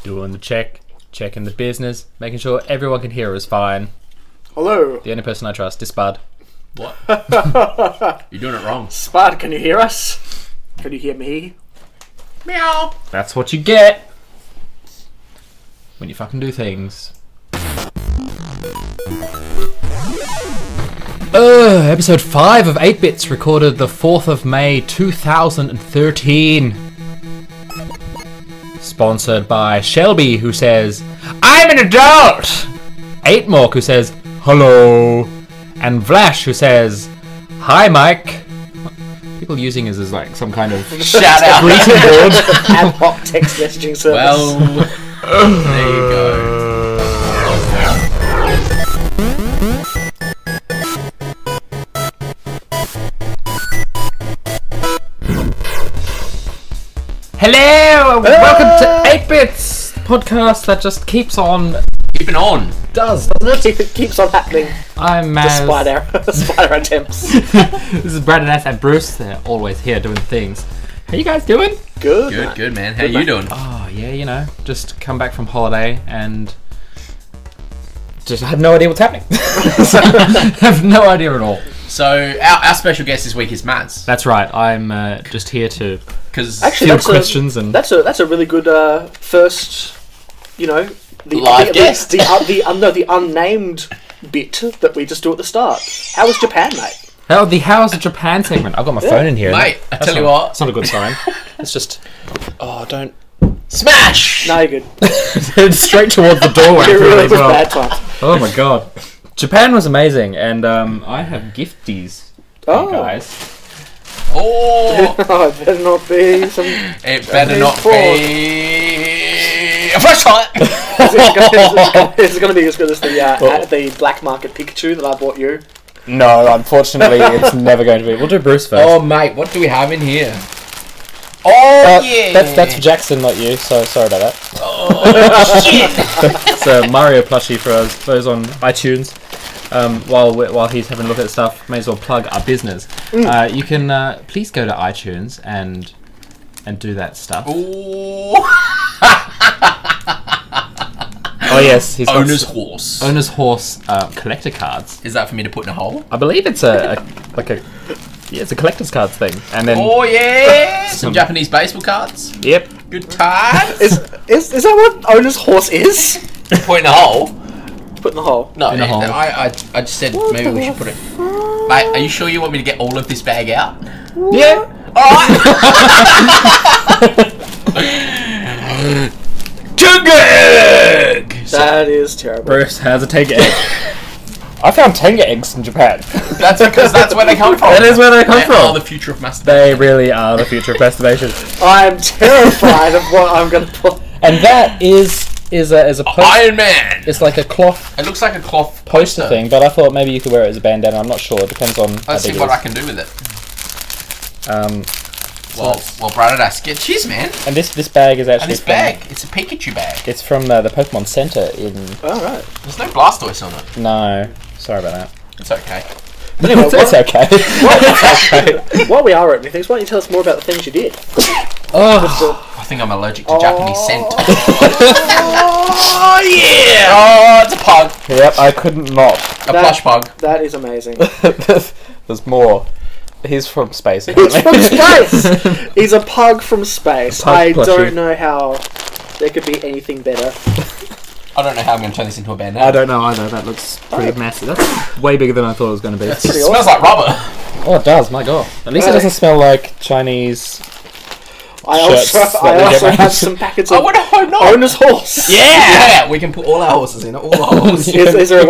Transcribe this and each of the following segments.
Doing the checking the business, making sure everyone can hear us fine. Hello. The only person I trust is Spud. What? You're doing it wrong. Spud, can you hear us? Can you hear me? Meow. That's what you get when you fucking do things. Episode 5 of 8 Bits, recorded the 4th of May 2013. Sponsored by Shelby, who says, I'm an adult! Atemawk, who says, hello! And Vlash, who says, hi, Mike. People using it as like some kind of shout out greeting board. Ad hoc text messaging service. Well, there you go. Hello, and welcome to 8 Bits, podcast that just keeps on. Keeping on. Doesn't it? It keeps on happening. I'm Maz. Despite our attempts. This is BRADIDAS and Bruce. They're always here doing things. How you guys doing? Good. Good, man. How you doing? Oh, yeah, you know, just come back from holiday and just have no idea what's happening. Have no idea at all. So, our special guest this week is Maz. That's right. I'm just here to Actually, field questions and that's a really good first, you know, Live guest. The unnamed bit that we just do at the start. How was Japan, mate? how's the Japan segment? I've got my phone in here. Mate, I tell you what. It's not a good sign. It's just don't Smash! No, you're good. straight towards the doorway. It really as was well. bad time. Oh my god. Japan was amazing, and I have gifties for you guys. Oh! Oh, it better not be some... It better not be a flashlight! Is it going to be as good as the black market Pikachu that I bought you? No, unfortunately, it's never going to be. We'll do Bruce first. Oh, mate, what do we have in here? Oh, yeah! That's for Jackson, not you, so sorry about that. Oh, shit! It's a Mario plushie for those on iTunes. While he's having a look at stuff, may as well plug our business. You can please go to iTunes and do that stuff. Ooh. Oh yes, he's got Owner's horse. Owner's horse collector cards. Is that for me to put in a hole? I believe it's it's a collector's cards thing, and then Oh yeah, some Japanese baseball cards. Yep. Good times. Is that what owner's horse is? Put in a hole. Put in the hole. No, In a hole. I just said maybe we should put it. Mate, are you sure you want me to get all of this bag out? Yeah. Alright! Tungeg! That is terrible. Bruce, how's a tenga egg? I found tenga eggs in Japan. That's because that's where they come from. That is where they come They from. are the future of masturbation. They really are the future of masturbation. I'm terrified of what I'm going to put. And that is a poster. Iron Man! It's like a cloth It looks like a cloth poster thing, but I thought maybe you could wear it as a bandana. I'm not sure. It depends on how Let's big see it what is. I can do with it. Well, BRADIDAS, get cheers, man. And this bag is And actually this bag, it's a Pikachu bag. It's from the Pokemon Center in. All right. There's no Blastoise on it. No, sorry about that. It's okay. But anyway, It's okay. while we are opening things, why don't you tell us more about the things you did? Oh, I think I'm allergic to Japanese scent. Oh yeah! Oh, it's a pug. yep. I couldn't not. A plush pug. That is amazing. There's more. He's from space. He's from space. He's a pug from space. Pug I plushie. don't know how there could be anything better. I don't know how I'm going to turn this into a band. I don't know either. That looks pretty massive. That's way bigger than I thought it was going to be. It pretty smells like rubber. Oh, it does. My god. At least it doesn't smell like Chinese. I Shirts also that we get have some packets I of would hope not. owner's horse. Yeah, we can put all our horses in all the holes. Is there a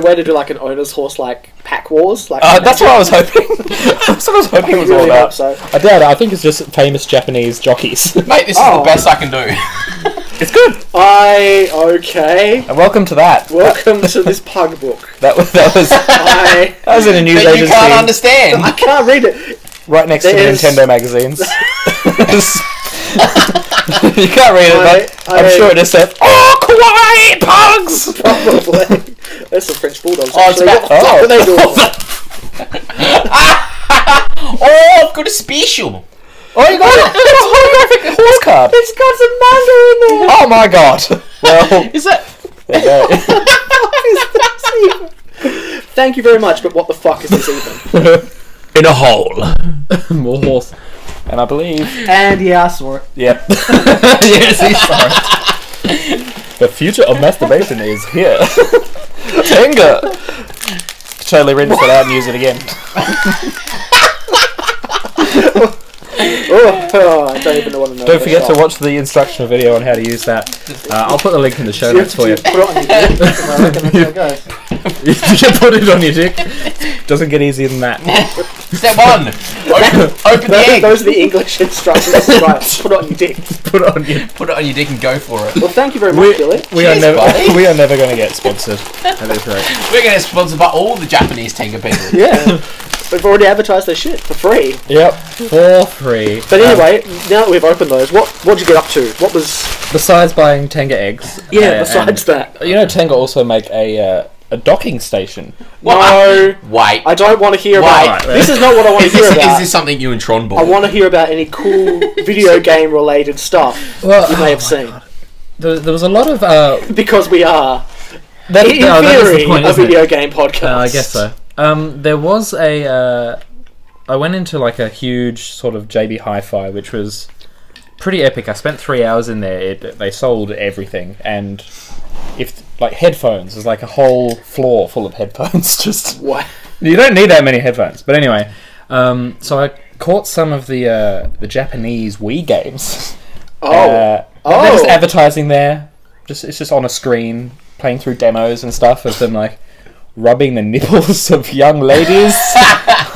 way to do like an owner's horse like pack wars? Like That's what I was hoping. That's what I was hoping it was all really about. hope so. I doubt it. I think it's just famous Japanese jockeys. Mate, this is the best I can do. It's good. Okay. And welcome to that. Welcome to this pug book. That was I that was in a news That you agency can't understand. I can't read it. right next to the There's- Nintendo magazines. You can't read it, but I'm sure it just says, "Oh, kawaii pugs." Probably. There's some French bulldogs. Oh, it's actually. about- What the fuck are they doing? Oh, I've got a special. Oh, you got a holographic horse card. It's got some manga in there. Oh my god. Well, Is that? there you go. Thank you very much, but what the fuck is this even? In a hole. More horse. And I believe... And yeah, I saw it. Yep. Yes, he saw it. The future of masturbation is here. Tenga! Totally rinse it out and use it again. Oh, I don't even know what to know. Don't forget to watch the instructional video on how to use that. I'll put the link in the show notes for you. Put it on your dick. I reckon that's how it goes. You can put it on your dick. Doesn't get easier than that. Step 1. Open the egg. Those are the English instructions. Right, put it on your dick. Put it on your... Put it on your dick and go for it. Well, thank you very much, Billy. We are Cheers, buddy. never going to get sponsored at this rate. We're getting sponsored by all the Japanese Tenga people. Yeah. We've already advertised their shit for free. Yep, for free. But anyway, now that we've opened those, what'd you get up to? What was... Besides buying Tenga eggs... besides that. You know, Tenga also make a docking station. No. Wait. I don't want to hear about... This is not what I want to hear about. Is this something you and Tron bought? I want to hear about any cool video game related stuff you may have seen. There was a lot of... Because we are, that in is the theory, point, a isn't it? video game podcast. I guess so. There was a... I went into like a huge sort of JB Hi-Fi, which was pretty epic. I spent 3 hours in there. They sold everything, and if like headphones, there's like a whole floor full of headphones. Just What? you don't need that many headphones. But anyway, so I caught some of the Japanese Wii games. They're just advertising there. It's just on a screen, playing through demos and stuff of them like rubbing the nipples of young ladies,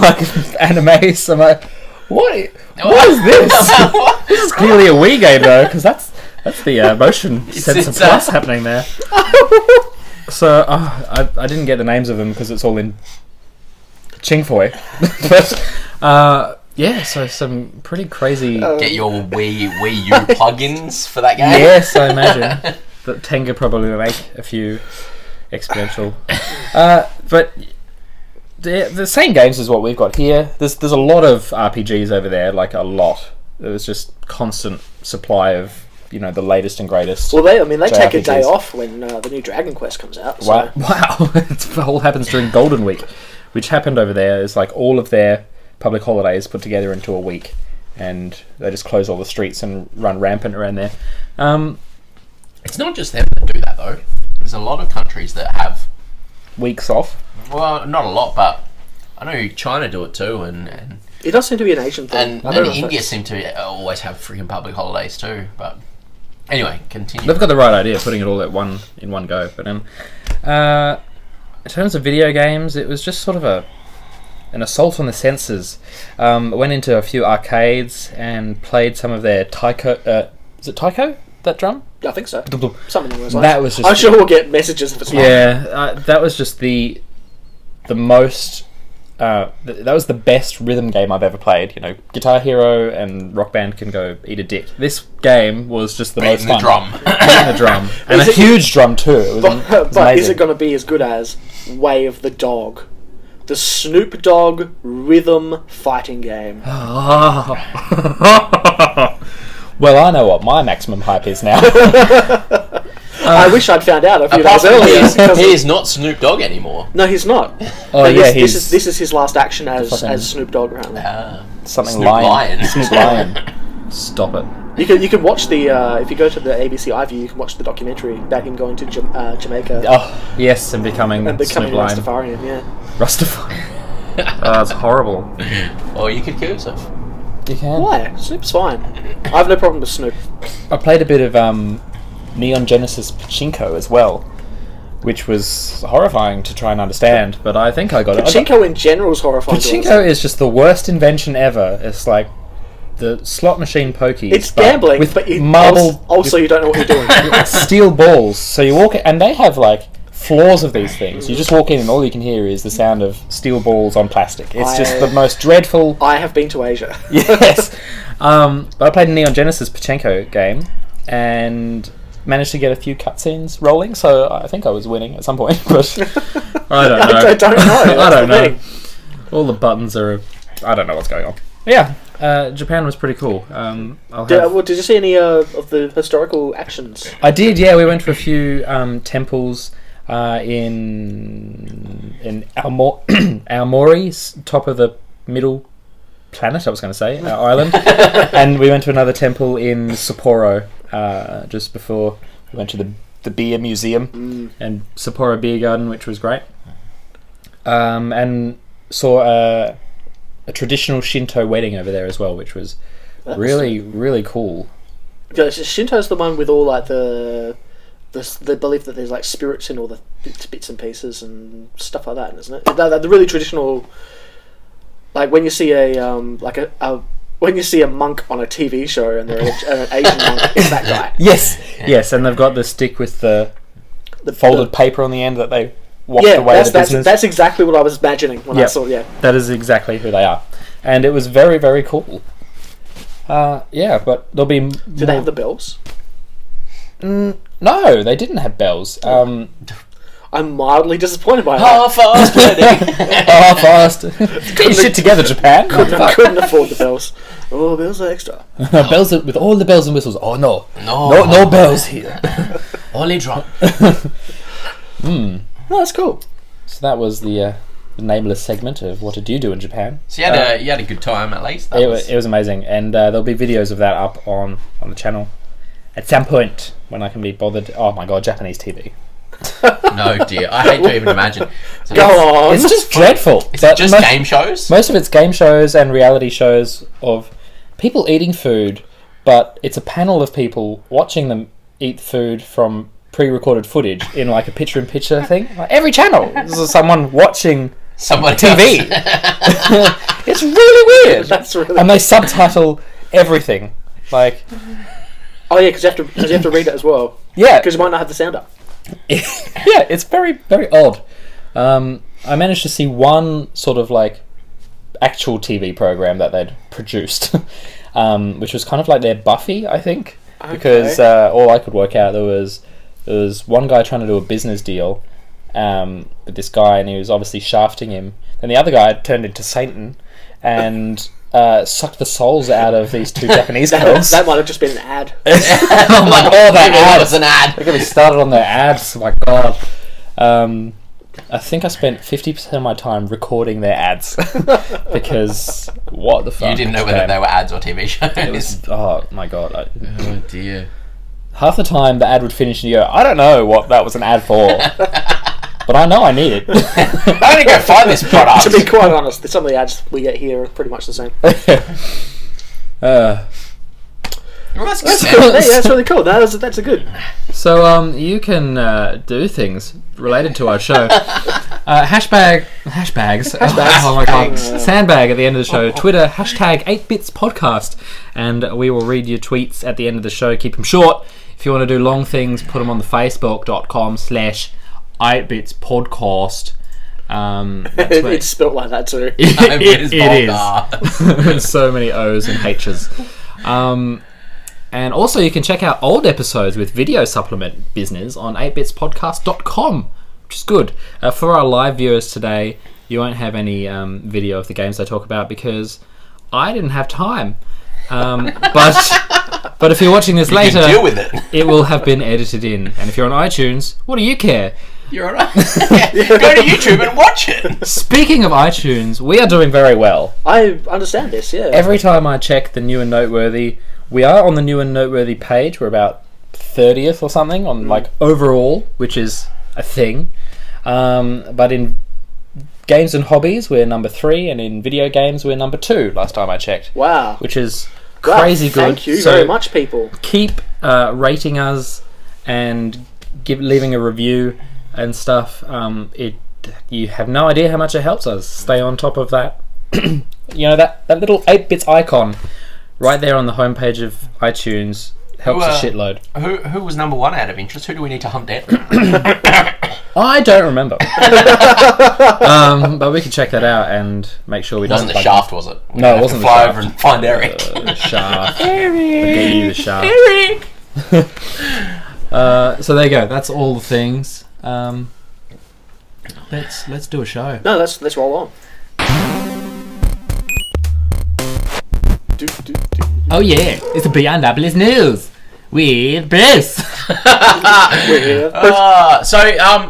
like anime. So I'm like, what is this? This is clearly a Wii game though, because that's the motion sensor plus happening there. So I didn't get the names of them because it's all in Chingfoi. But yeah, so some pretty crazy. Get your Wii U plugins for that game. Yes, I imagine that Tenga probably will make a few exponential. But the same games as what we've got here. There's a lot of RPGs over there, like a lot. There's just constant supply of the latest and greatest. Well, they take a JRPGs. day off when the new Dragon Quest comes out. So. Wow. It all happens during Golden Week, which happened over there. It's like all of their public holidays put together into a week, and they just close all the streets and run rampant around there. It's not just them that do that though. There's a lot of countries that have Weeks off. well, not a lot, but I know China do it too, and It does seem to be an Asian thing. and India seem to always have freaking public holidays too. But anyway, continue. They've got the right idea, putting it all in one go. But in terms of video games, it was just sort of an assault on the senses. Went into a few arcades and played some of their taiko. Is it taiko? That drum? I think so. Something along those lines. That was just. I'm sure we'll get messages if it's not. Yeah, that was just the most. That was the best rhythm game I've ever played. Guitar Hero and Rock Band can go eat a dick. This game was just the most fun. Beating the drum. And a huge drum too. It was But amazing. is it going to be as good as Way of the Dog? The Snoop Dogg rhythm fighting game. Well, I know what my maximum hype is now. I wish I'd found out a few days Apart from earlier. he is not Snoop Dogg anymore. No, he's not. Oh And yeah, this is his last action as Snoop Dogg apparently. something Snoop lion. Lion. Snoop Lion. Stop it. You can watch the if you go to the ABC iView, you can watch the documentary about him going to Jamaica Oh yes, and becoming and becoming Snoop a Lion. Rastafarian. Yeah. Rastafarian. That's horrible. Or you could kill yourself. You can. Why? Snoop's fine. I have no problem with Snoop. I played a bit of Neon Genesis Pachinko as well, which was horrifying to try and understand, but I think I got it. Pachinko in general is horrifying. to Pachinko is just the worst invention ever. It's like the slot machine pokies. It's gambling, with but marble. also you don't know what you're doing. Steel balls. So you walk, and they have like floors of these things. You just walk in, and all you can hear is the sound of steel balls on plastic. It's just the most dreadful. I have been to Asia. Yes. But I played a Neon Genesis Pachinko game and managed to get a few cutscenes rolling, so I think I was winning at some point, but I don't know. I don't know. I don't know. All the buttons are... I don't know what's going on. Yeah. Japan was pretty cool. Did you see any of the historical actions? I did, yeah. We went to a few temples in Aomori, top of the middle planet, I was going to say, island. And we went to another temple in Sapporo just before we went to the beer museum and Sapporo Beer Garden, which was great. And saw a traditional Shinto wedding over there as well, which was really cool. Yeah, Shinto's the one with all like the belief that there's like spirits in all the bits and pieces and stuff like that, isn't it? The really traditional, like when you see when you see a monk on a TV show and they're an Asian monk, it's that guy. Yes, and they've got the stick with the folded paper on the end that they waft away the business. That's exactly what I was imagining when I saw it. Yeah, that is exactly who they are, and it was very, very cool. But there'll be. Do they have the bells? No, they didn't have bells. I'm mildly disappointed by that. Half-assed planning. Half-assed. Get your shit together, Japan. Couldn't afford the bells. Oh, bells are extra. Bells with all the bells and whistles. Oh no bells here. Only drum. No, that's cool. So that was the nameless segment of what did you do in Japan. So you had a good time at least. It was amazing, and there'll be videos of that up on the channel at some point when I can be bothered. Oh my god, Japanese TV. No dear, I hate to even imagine. So Go on. It's just dreadful. It's just game shows? Most of it's game shows and reality shows of people eating food, but it's a panel of people watching them eat food from pre-recorded footage in like a picture-in-picture thing. Like every channel, this is someone watching TV. It's really weird. That's really and they subtitle everything. Like, oh yeah, because you have to read it as well. Yeah, because you might not have the sound up. Yeah, it's very, very odd. I managed to see one sort of like actual TV program that they'd produced, which was kind of like their Buffy, I think, because all I could work out there was one guy trying to do a business deal with this guy, and he was obviously shafting him. Then the other guy turned into Satan and sucked the souls out of these two Japanese girls. That might have just been an ad. Oh my god, that was an ad. They're going to be started on their ads. Oh my god. I think I spent 50% of my time recording their ads because what the fuck? You didn't know whether they were ads or TV shows. It was, oh my god. Oh dear. Half the time the ad would finish and you go, I don't know what that was an ad for. But I know I need it. I need to go find this product. To be quite honest, some of the ads we get here are pretty much the same. Well, that's really cool. That's a good. So you can do things related to our show. Hashbags. Oh my god. Sandbag at the end of the show. Twitter hashtag 8bitspodcast, and we will read your tweets at the end of the show. Keep them short. If you want to do long things, put them on the facebook.com/8bitspodcast. It's spelt like that too. It is. So many O's and H's. And also you can check out old episodes with video supplement business on 8bitspodcast.com, which is good. For our live viewers today, you won't have any video of the games I talk about because I didn't have time. But if you're watching this later, deal with it will have been edited in. And if you're on iTunes, what do you care? You're alright. Go to YouTube and watch it. Speaking of iTunes, we are doing very well. I understand this, yeah. Every time I check the new and noteworthy, we are on the new and noteworthy page. We're about 30th or something on like overall, which is a thing. But in games and hobbies, we're number 3, and in video games, we're number 2. Last time I checked. Wow, which is crazy good. Thank you very much, people. Keep rating us and leaving a review and stuff. You have no idea how much it helps us stay on top of that. You know, that little 8-bits icon right there on the homepage of iTunes helps a shitload. Who was number 1 out of interest? Who do we need to hunt down? I don't remember. But we can check that out and make sure we don't. Wasn't the Shaft, was it? No, it wasn't the Shaft. Fly Shaft. over and find Eric. Shaft. Eric. We'll get you the Shaft. Eric. So there you go. That's all the things. Let's do a show. No, let's roll on. Oh yeah, it's a Beyondopolis news with Bruce.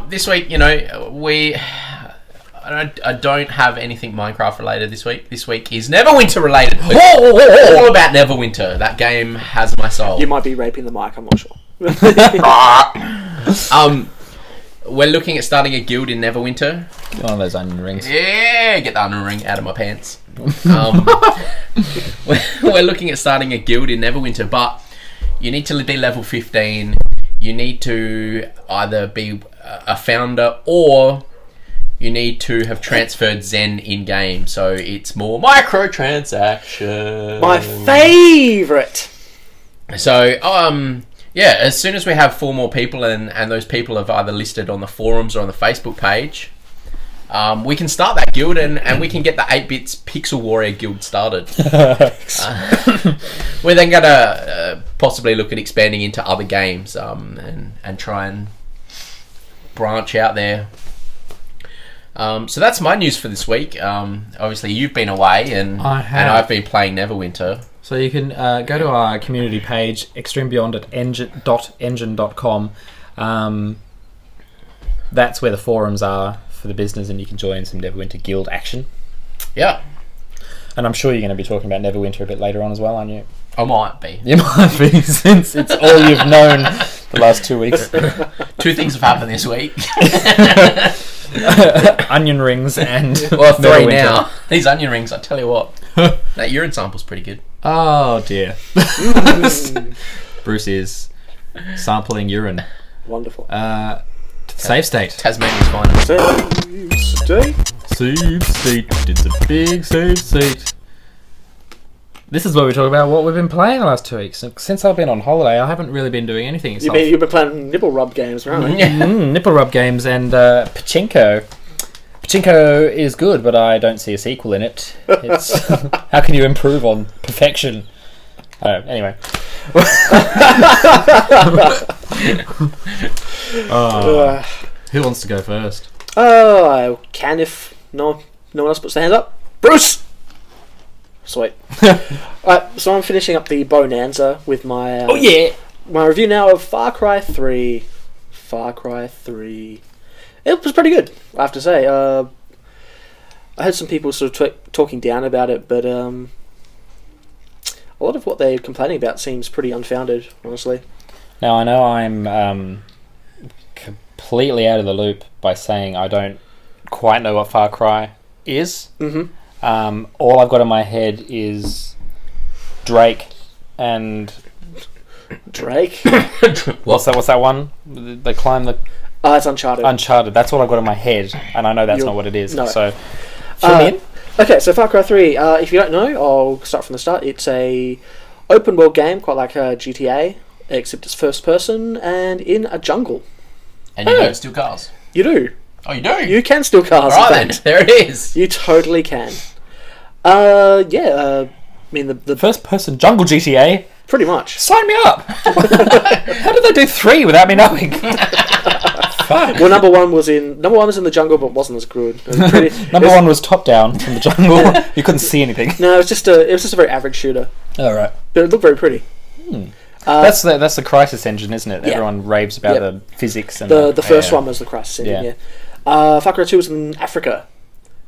This week, I don't have anything Minecraft related this week. This week is Neverwinter related. All about Neverwinter. That game has my soul. You might be raping the mic, I'm not sure. We're looking at starting a guild in Neverwinter. One of those onion rings. Yeah, get the onion ring out of my pants. We're looking at starting a guild in Neverwinter, but you need to be level 15. You need to either be a founder or you need to have transferred Zen in-game. So it's more microtransaction. My favourite! So, yeah, as soon as we have 4 more people and those people have either listed on the forums or on the Facebook page, we can start that guild and we can get the 8-Bits Pixel Warrior guild started. We're then going to possibly look at expanding into other games and try and branch out there. So that's my news for this week. Obviously, you've been away and I've been playing Neverwinter. So you can go to our community page, extremebeyond.engine.com. That's where the forums are for the business, and you can join some Neverwinter guild action. Yeah. And I'm sure you're going to be talking about Neverwinter a bit later on as well, aren't you? I might be. You might be, since it's all you've known the last 2 weeks. 2 things have happened this week. Onion rings and... Well, 3 now. These onion rings, I tell you what. That urine sample's pretty good. Oh, dear. Bruce is sampling urine. Wonderful. Save state. Tasmania's finest. Save state? Save state. It's a big save state. This is where we talk about what we've been playing the last 2 weeks. Since I've been on holiday, I haven't really been doing anything. You've been playing nipple rub games, right? Nipple rub games and Pachinko. Pachinko is good, but I don't see a sequel in it. It's how can you improve on perfection? Anyway. Who wants to go first? I can if no one else puts their hands up. Bruce! Sweet. Alright, so I'm finishing up the Bonanza with my... my review now of Far Cry 3. Far Cry 3. It was pretty good, I have to say. I heard some people sort of talking down about it, but a lot of what they're complaining about seems pretty unfounded, honestly. Now, I know I'm completely out of the loop by saying I don't quite know what Far Cry is. Mm-hmm. All I've got in my head is Drake and... Drake? What's that one? They climb the... Oh, it's Uncharted. Uncharted. That's what I've got in my head, and I know that's not what it is. No. So, fill me in. Okay, so Far Cry 3. If you don't know, I'll start from the start. It's a open world game, quite like GTA, except it's first person and in a jungle. And you don't steal cars. You do. Oh, you do? You can steal cars. All right, then. There it is. You totally can. I mean, the First person jungle GTA? pretty much. Sign me up! How did they do 3 without me knowing? Well, number one was in the jungle, but wasn't as good. Number 1 was top down from the jungle. You couldn't see anything. No, it was just a very average shooter. All right. But it looked very pretty. That's the Crysis engine, isn't it? Yeah. Everyone raves about the physics and the first one was the Crysis engine. Yeah. Far Cry 2 was in Africa.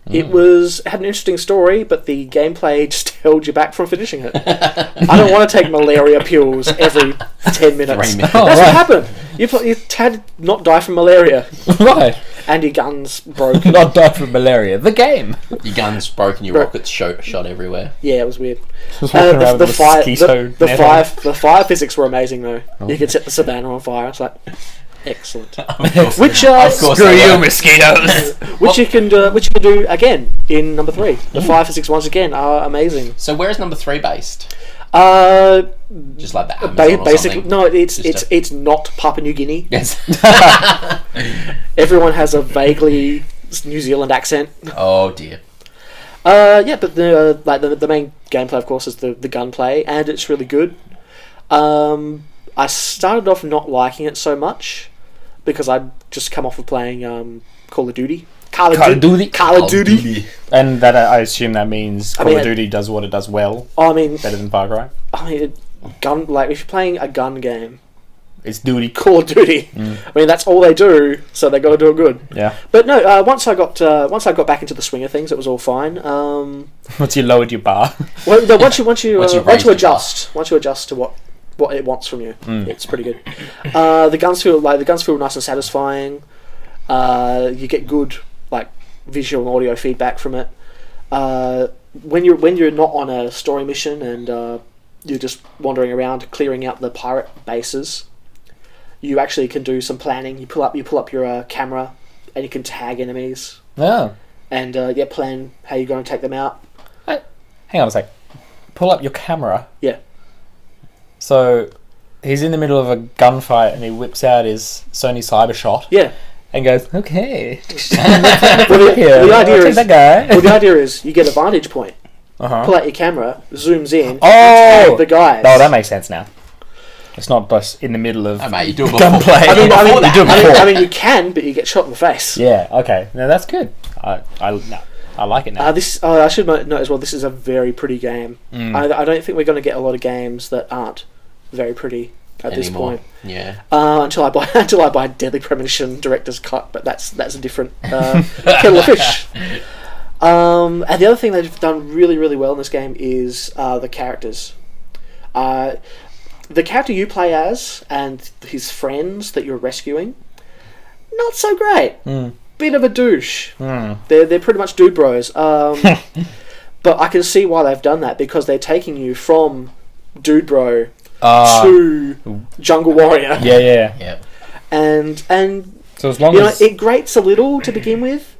It had an interesting story, but the gameplay just held you back from finishing it. I don't want to take malaria pills every 10 minutes. 3 minutes. That's what happened. You had to not die from malaria. Right. And your gun's broken. Not die from malaria. The game. Your gun's broken, your rockets shot everywhere. Yeah, it was weird. Just walking around with The fire physics were amazing, though. You could set the savannah on fire. It's like... Excellent. Which screw you, mosquitoes. Which you can do again in number 3. The 5 physics once again are amazing. So where is number 3 based? Just like the Amazon basically, or something? no, it's not Papua New Guinea. Yes. Everyone has a vaguely New Zealand accent. Oh dear. But the main gameplay, of course, is the gunplay, and it's really good. I started off not liking it so much because I'd just come off of playing Call of Duty, Call of Duty. And that I assume that means Call of Duty does what it does well. I mean, better than Far Cry. I mean, if you're playing a gun game, it's duty. Call of Duty. I mean, that's all they do, so they got to do it good. Yeah. But no, once I got back into the swing of things, it was all fine. Once you lowered your bar. Well, no, once you adjust to what it wants from you, it's pretty good. The guns feel nice and satisfying. You get good visual and audio feedback from it. When you're not on a story mission and you're just wandering around clearing out the pirate bases, you actually can do some planning. You pull up your camera and you can tag enemies. Oh. And plan how you're going to take them out. Hang on a sec. Pull up your camera. Yeah. So he's in the middle of a gunfight and he whips out his Sony Cybershot. Yeah. And goes, okay. The idea is you get a vantage point. Pull out your camera, zooms in, tag the guys. Oh, that makes sense now. It's not just in the middle of you do it gunplay. I mean, you can, but you get shot in the face. Yeah. Okay. No, that's good. I like it now. I should note as well. This is a very pretty game. I don't think we're going to get a lot of games that aren't very pretty at this point. Yeah. Until I buy Deadly Premonition Director's Cut, but that's a different kettle of fish. And the other thing they've done really, really well in this game is the characters. The character you play as and his friends that you're rescuing, not so great. Bit of a douche. They're pretty much dude bros. But I can see why they've done that, because they're taking you from dude bro to jungle warrior. Yeah. And so as long as it grates a little to begin with,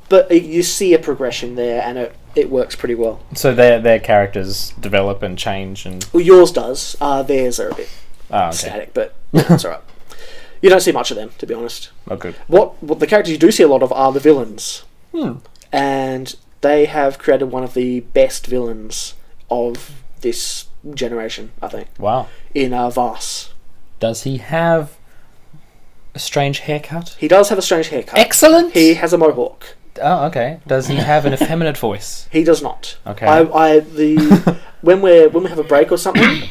but you see a progression there, and it works pretty well. So their characters develop and change, and yours does. Theirs are a bit static, but that's alright. You don't see much of them, to be honest. Oh, good. What the characters you do see a lot of are the villains, and they have created one of the best villains of this generation, I think. Wow. In Voss. Does he have a strange haircut? He does have a strange haircut. Excellent. He has a mohawk. Oh, okay. Does he have an effeminate voice? He does not. Okay. When we have a break or something,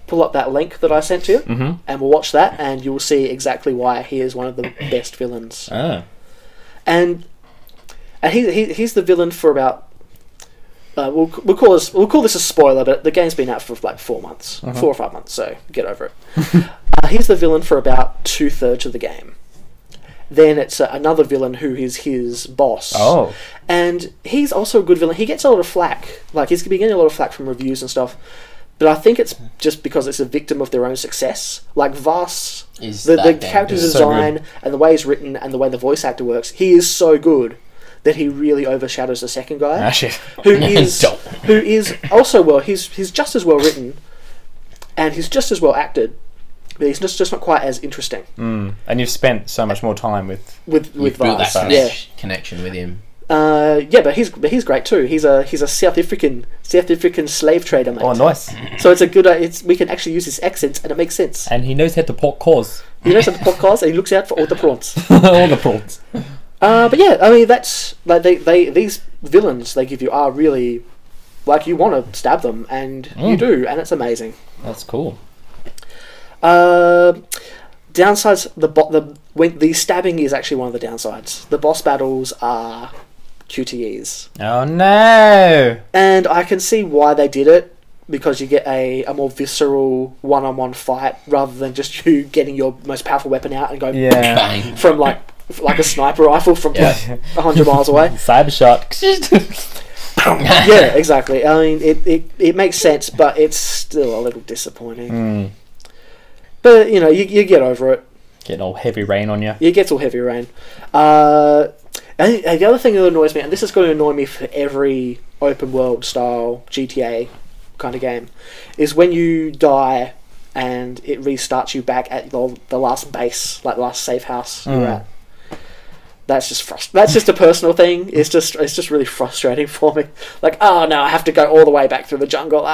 pull up that link that I sent to you, and we'll watch that, and you'll see exactly why he is one of the best villains. Oh. And he's the villain for about. We'll call this a spoiler, but the game's been out for 4 months, 4 or 5 months, so get over it. He's the villain for about 2/3 of the game. Then it's another villain who is his boss. Oh. And he's also a good villain. He gets a lot of flack. He's been getting a lot of flack from reviews and stuff. But I think it's just because it's a victim of their own success. Voss, the character design and the way he's written and the way the voice actor works, he is so good that he really overshadows the second guy. Who is also he's just as well written and he's just as well acted. But he's just not quite as interesting. And you've spent so much more time with Voss. That connection with him. But he's great too. He's a South African slave trader, mate. Oh, nice. So it's a good. We can actually use his accents, and it makes sense. And he knows how to pot cause. He knows how to pot cause, and he looks out for all the prawns. All the prawns. But yeah, I mean that's these villains they give you are really you want to stab them, and you do, and it's amazing. That's cool. Downsides: the stabbing is actually one of the downsides. The boss battles are QTEs. Oh no! And I can see why they did it, because you get a more visceral one-on-one fight rather than just you getting your most powerful weapon out and going from like a sniper rifle from 100 miles away. Cyber shot. Yeah, exactly. I mean, it makes sense, but it's still a little disappointing. But you get over it. Getting all heavy rain on you. It gets all heavy rain. And the other thing that annoys me, and this is going to annoy me for every open world style GTA kind of game, is when you die and it restarts you back at the last base, like the last safe house you're at. That's just that's just a personal thing. It's just really frustrating for me. Oh no, I have to go all the way back through the jungle.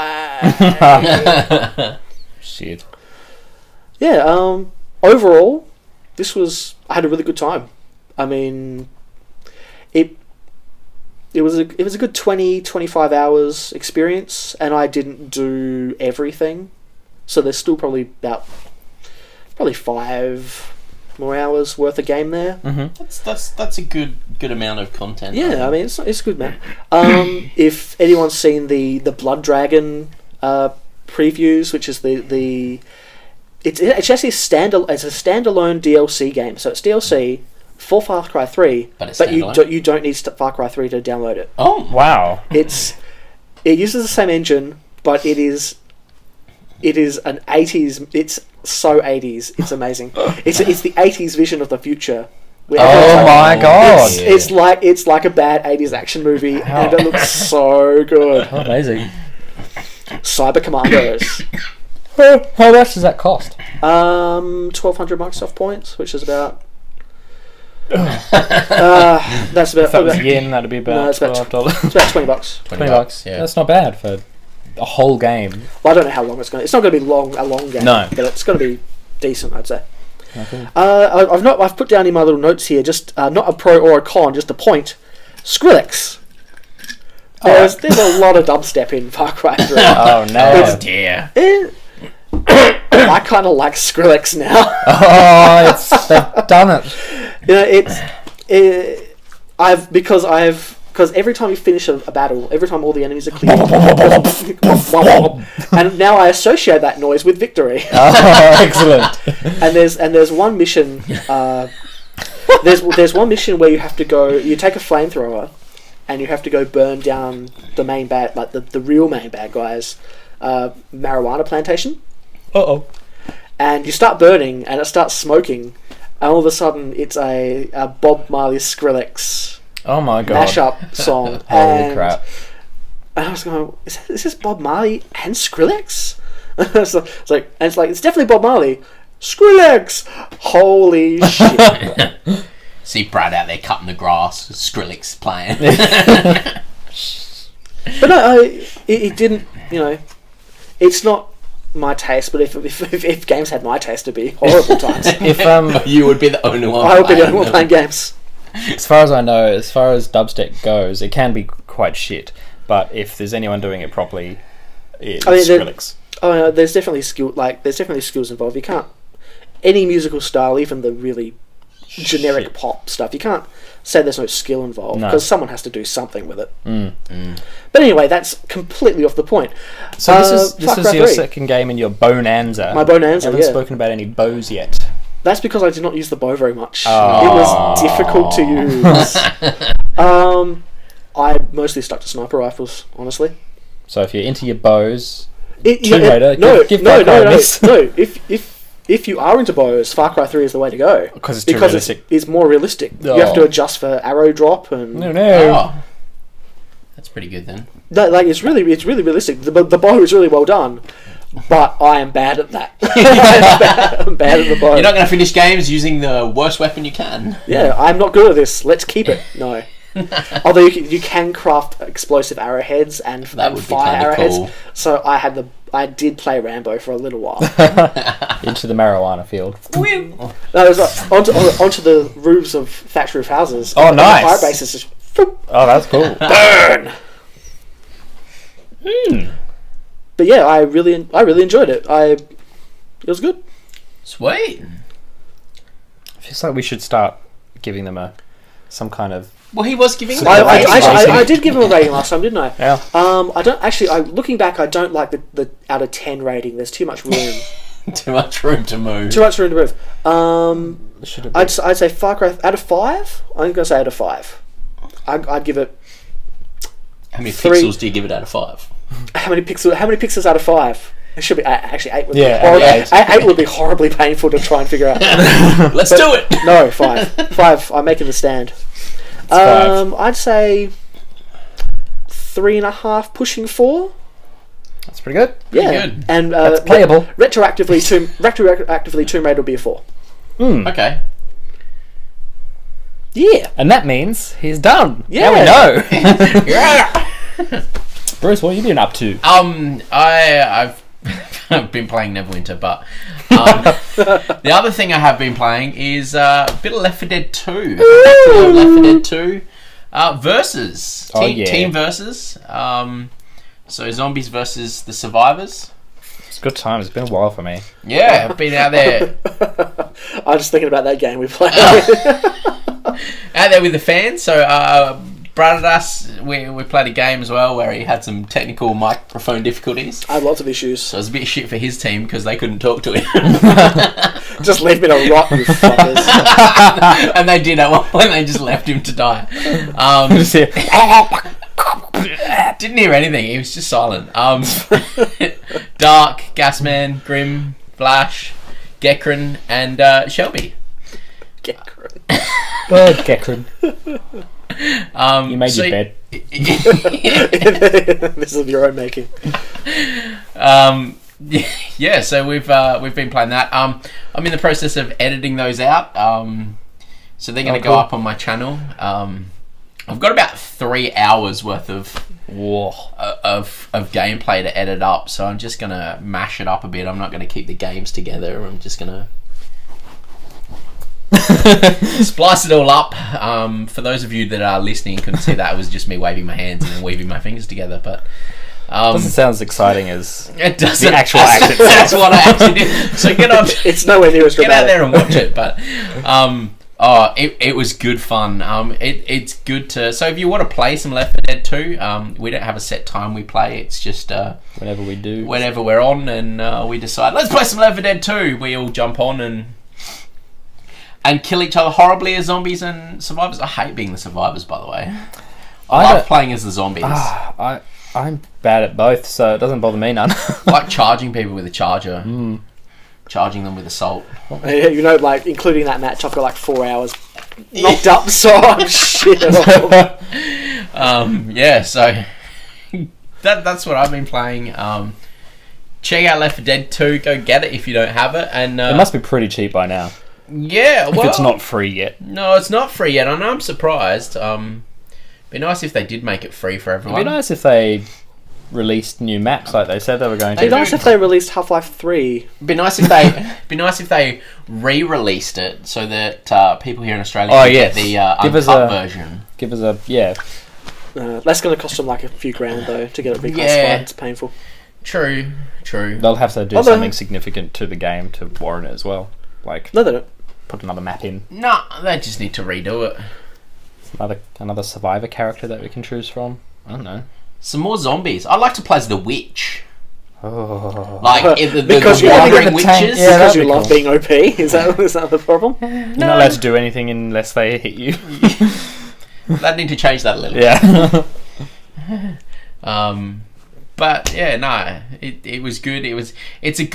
Shit. Yeah. Overall, I had a really good time. I mean, it was a good 20-25 hours experience, and I didn't do everything, so there's still probably 5 more hours worth of game there. That's a good amount of content. Yeah, I mean it's good, man. If anyone's seen the Blood Dragon previews, which is it's actually it's a standalone DLC game, so it's DLC for Far Cry 3, but you don't need Far Cry 3 to download it. Oh Wow. It uses the same engine, but it is an 80s. It's so 80s. It's amazing. It's the 80s vision of the future. Oh my god! It's like a bad 80s action movie, and it looks so good. Oh, amazing. Cyber Commandos. How much does that cost? 1,200 Microsoft points, which is about. That's about. If that was yen, that'd be about $12. It's about $20. $20. Yeah. That's not bad for a whole game. Well, I don't know how long it's going. It's not going to be a long game. No, but it's going to be decent, I'd say. Okay. I've put down in my little notes here, just not a pro or a con, just a point. Skrillex. There's a lot of dubstep in Far Cry 3. Oh no! Oh dear. I kind of like Skrillex now. Oh, they've done it. You know, because every time you finish a battle, every time all the enemies are cleared, and now I associate that noise with victory. Oh, excellent. And there's one mission. There's one mission where you have to go. You take a flamethrower, and you have to go burn down the main bad, like the real main bad guys, marijuana plantation. And you start burning, and it starts smoking, and all of a sudden it's a Bob Marley Skrillex. Oh my god. Mashup song. Holy crap. And I was going, is this Bob Marley and Skrillex? It's definitely Bob Marley. Skrillex! Holy shit. See Brad out there cutting the grass, Skrillex playing. But no, it didn't, you know, it's not my taste, but if games had my taste, it'd be horrible times. If you would be the only one I would be the only one playing games. As far as I know, as far as dubstep goes, it can be quite shit. But if there's anyone doing it properly, it's Skrillex. There's definitely skills involved. You can't any musical style, even the really generic pop stuff. You can't say there's no skill involved because someone has to do something with it. But anyway, that's completely off the point. So this is your second game in your bonanza. My bonanza. I haven't spoken about any bows yet. That's because I did not use the bow very much. Oh. It was difficult to use. I mostly stuck to sniper rifles, honestly. So if you're into your bows, Tomb Raider, no. If you are into bows, Far Cry 3 is the way to go because it's too realistic. It's more realistic. Oh. You have to adjust for arrow drop and that's pretty good then. It's really realistic. The bow is really well done. But I am bad at that. I'm bad at the bow. You're not going to finish games using the worst weapon you can. Yeah, I'm not good at this. Let's keep it. No. Although you can craft explosive arrowheads and fire arrowheads. Cool. So I did play Rambo for a little while. Into the marijuana field. No, it was onto the roofs of thatch roof houses. Oh, nice. Fire bases just. Oh, that's cool. Burn. But yeah, I really enjoyed it. It was good. Sweet. Feels like we should start giving them some kind of. Well, he was giving. I did give him a rating last time, didn't I? Yeah. I don't actually. looking back, I don't like the out of 10 rating. There's too much room. Too much room to move. I'd say Far Cry out of 5. I'm gonna say out of 5. I'd give it. How many pixels do you give it out of 5? How many pixels out of 5? It should be actually 8. Would be 8 would be horribly painful to try and figure out. Let's do it. No, 5. 5. I'm making the stand. I'd say 3.5, pushing 4. That's pretty good. Yeah, good. And that's playable. Retroactively, Tomb Raider would be a 4. Okay. Yeah, and that means he's done. Yeah, now we know. Yeah. Bruce, what have you been up to? I've been playing Neverwinter, but the other thing I have been playing is a bit of Left 4 Dead 2. Left 4 Dead 2. Versus. Team versus. So zombies versus the survivors. It's a good time. It's been a while for me. Yeah, I've been out there. I was just thinking about that game we played. Out there with the fans. So BRADIDAS, we played a game as well where he had some technical microphone difficulties. I had lots of issues. So it was a bit shit for his team because they couldn't talk to him. Just leave me to rot, you fuckers. And they did at one point. They just left him to die. Didn't hear anything. He was just silent. Dark, Gasman, Grim, Vlash, Gekrin, and Shelby. Gekrin. Oh, Gekrin. You made your bed. This is of your own making. Yeah, so we've been playing that. I'm in the process of editing those out. So they're going to go up on my channel. I've got about 3 hours worth of gameplay to edit up. So I'm just going to mash it up a bit. I'm not going to keep the games together. I'm just going to splice it all up. For those of you that are listening, couldn't see that. It was just me waving my hands and then weaving my fingers together. But doesn't sound as exciting as it doesn't. The actual action. That's what I actually did. So get on. It's nowhere near as get out dramatic. there and watch it. But it was good fun. It's good to. So if you want to play some Left 4 Dead 2, we don't have a set time we play. It's just whenever we do, whenever we're on, and we decide let's play some Left 4 Dead 2. We all jump on and kill each other horribly as zombies and survivors. I hate being the survivors, by the way. I love playing as the zombies. I'm bad at both, so it doesn't bother me none. I like charging people with a charger. Charging them with assault. You know, like, including that match, I've got like 4 hours knocked up, so I'm shit. Yeah, so that's what I've been playing. Check out Left 4 Dead 2. Go get it if you don't have it. And it must be pretty cheap by now. Yeah, well, if it's not free yet. No, it's not free yet. I know, I'm surprised. Be nice if they did make it free for everyone. It'd be nice if they released new maps like they said they were going to. It'd be nice if they released Half-Life 3. Be nice if they re-released it so that people here in Australia can get the uncut version. Give us a That's going to cost them like a few grand though to get it reclassified. Yeah. It's painful. True. They'll have to do something significant to the game to warrant it as well. Like no, they don't. Put another map in. No, they just need to redo it. Another survivor character that we can choose from. I don't know. Some more zombies. I'd like to play as the witch. Oh. Like because the you're wandering witches. Yeah, because you love being OP. Is that the problem? You're not allowed to do anything unless they hit you. They need to change that a little bit. But yeah, no, it was good. It's a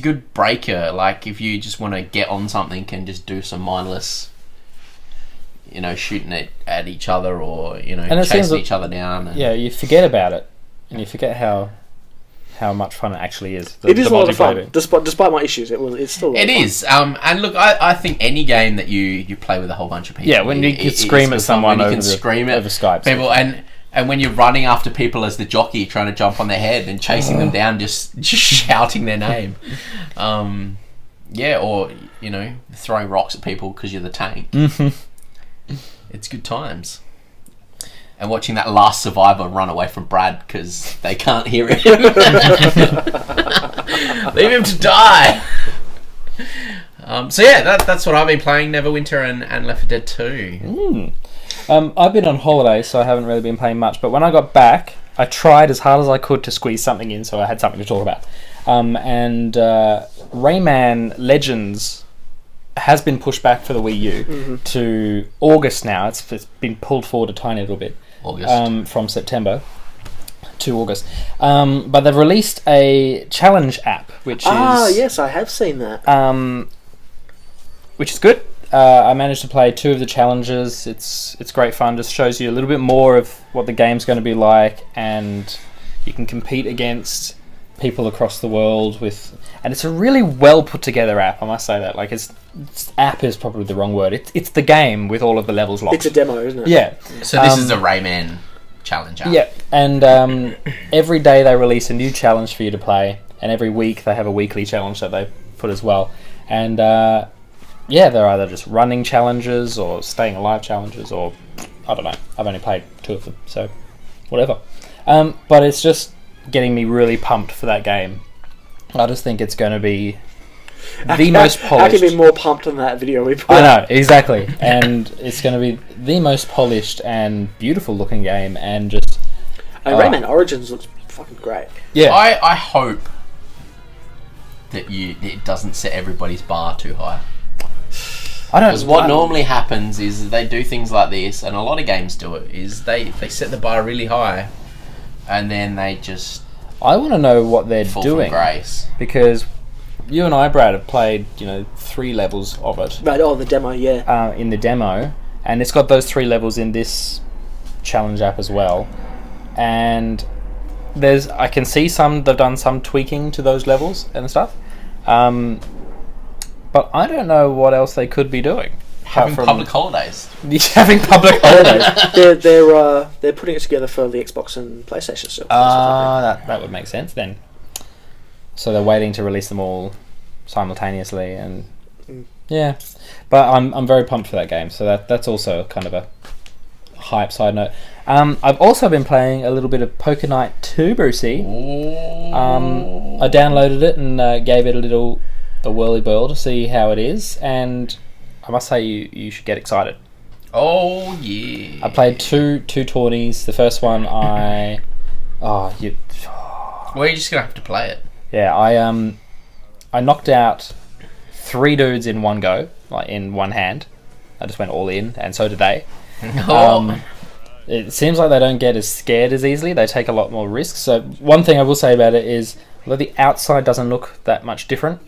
good breaker. Like if you just want to get on something and just do some mindless, shooting at each other or chasing each other down. And you forget about it and you forget how much fun it actually is. It is a lot of fun, despite my issues. It's still. It is. And look, I think any game that you play with a whole bunch of people. Yeah, when you can scream at someone over Skype, people and when you're running after people as the jockey, trying to jump on their head and chasing them down, just shouting their name. Or throwing rocks at people because you're the tank. It's good times. And watching that last survivor run away from Brad because they can't hear him. Leave him to die. So yeah, that's what I've been playing, Neverwinter and Left 4 Dead 2. I've been on holiday, so I haven't really been playing much. But when I got back, I tried as hard as I could to squeeze something in, so I had something to talk about. Rayman Legends has been pushed back for the Wii U to August now. It's been pulled forward a tiny little bit. August. From September to August. But they've released a challenge app, which is... yes, I have seen that. Which is good. I managed to play 2 of the challenges. It's great fun. Just shows you a little bit more of what the game's going to be like, and you can compete against people across the world with. And it's a really well put together app. I must say that. Like app is probably the wrong word. It's the game with all of the levels locked. It's a demo, isn't it? Yeah. So this is a Rayman challenge app. Yeah, and every day they release a new challenge for you to play, and every week they have a weekly challenge that they put as well. And yeah, they're either just running challenges or staying alive challenges, or I don't know. I've only played 2 of them, so whatever. But it's just getting me really pumped for that game. I just think it's going to be the most polished. How can you be more pumped than that video we put? I know, exactly. And it's going to be the most polished and beautiful looking game, and just... Rayman Origins looks fucking great. Yeah. I hope that it doesn't set everybody's bar too high. Because what normally happens is they do things like this, and a lot of games do it, is they set the bar really high, and then they just... I want to know what they're fall doing. from grace. Because you and I, Brad, have played, 3 levels of it. Right, the demo, yeah. In the demo, and it's got those 3 levels in this challenge app as well. And I can see they've done some tweaking to those levels and stuff. But I don't know what else they could be doing. Having public holidays. Having public holidays. They're putting it together for the Xbox and PlayStation stuff. That would make sense then. So they're waiting to release them all simultaneously, and yeah. But I'm very pumped for that game. So that's also kind of a hype side note. I've also been playing a little bit of Poker Night 2, Brucey. I downloaded it and gave it a whirly whirl to see how it is, and I must say you should get excited. Oh yeah! I played two tourneys. The first one well, you're just gonna have to play it. Yeah, I knocked out 3 dudes in one go, like in one hand. I just went all in, and so did they. It seems like they don't get as scared as easily. They take a lot more risks. So one thing I will say about it is, although the outside doesn't look that much different,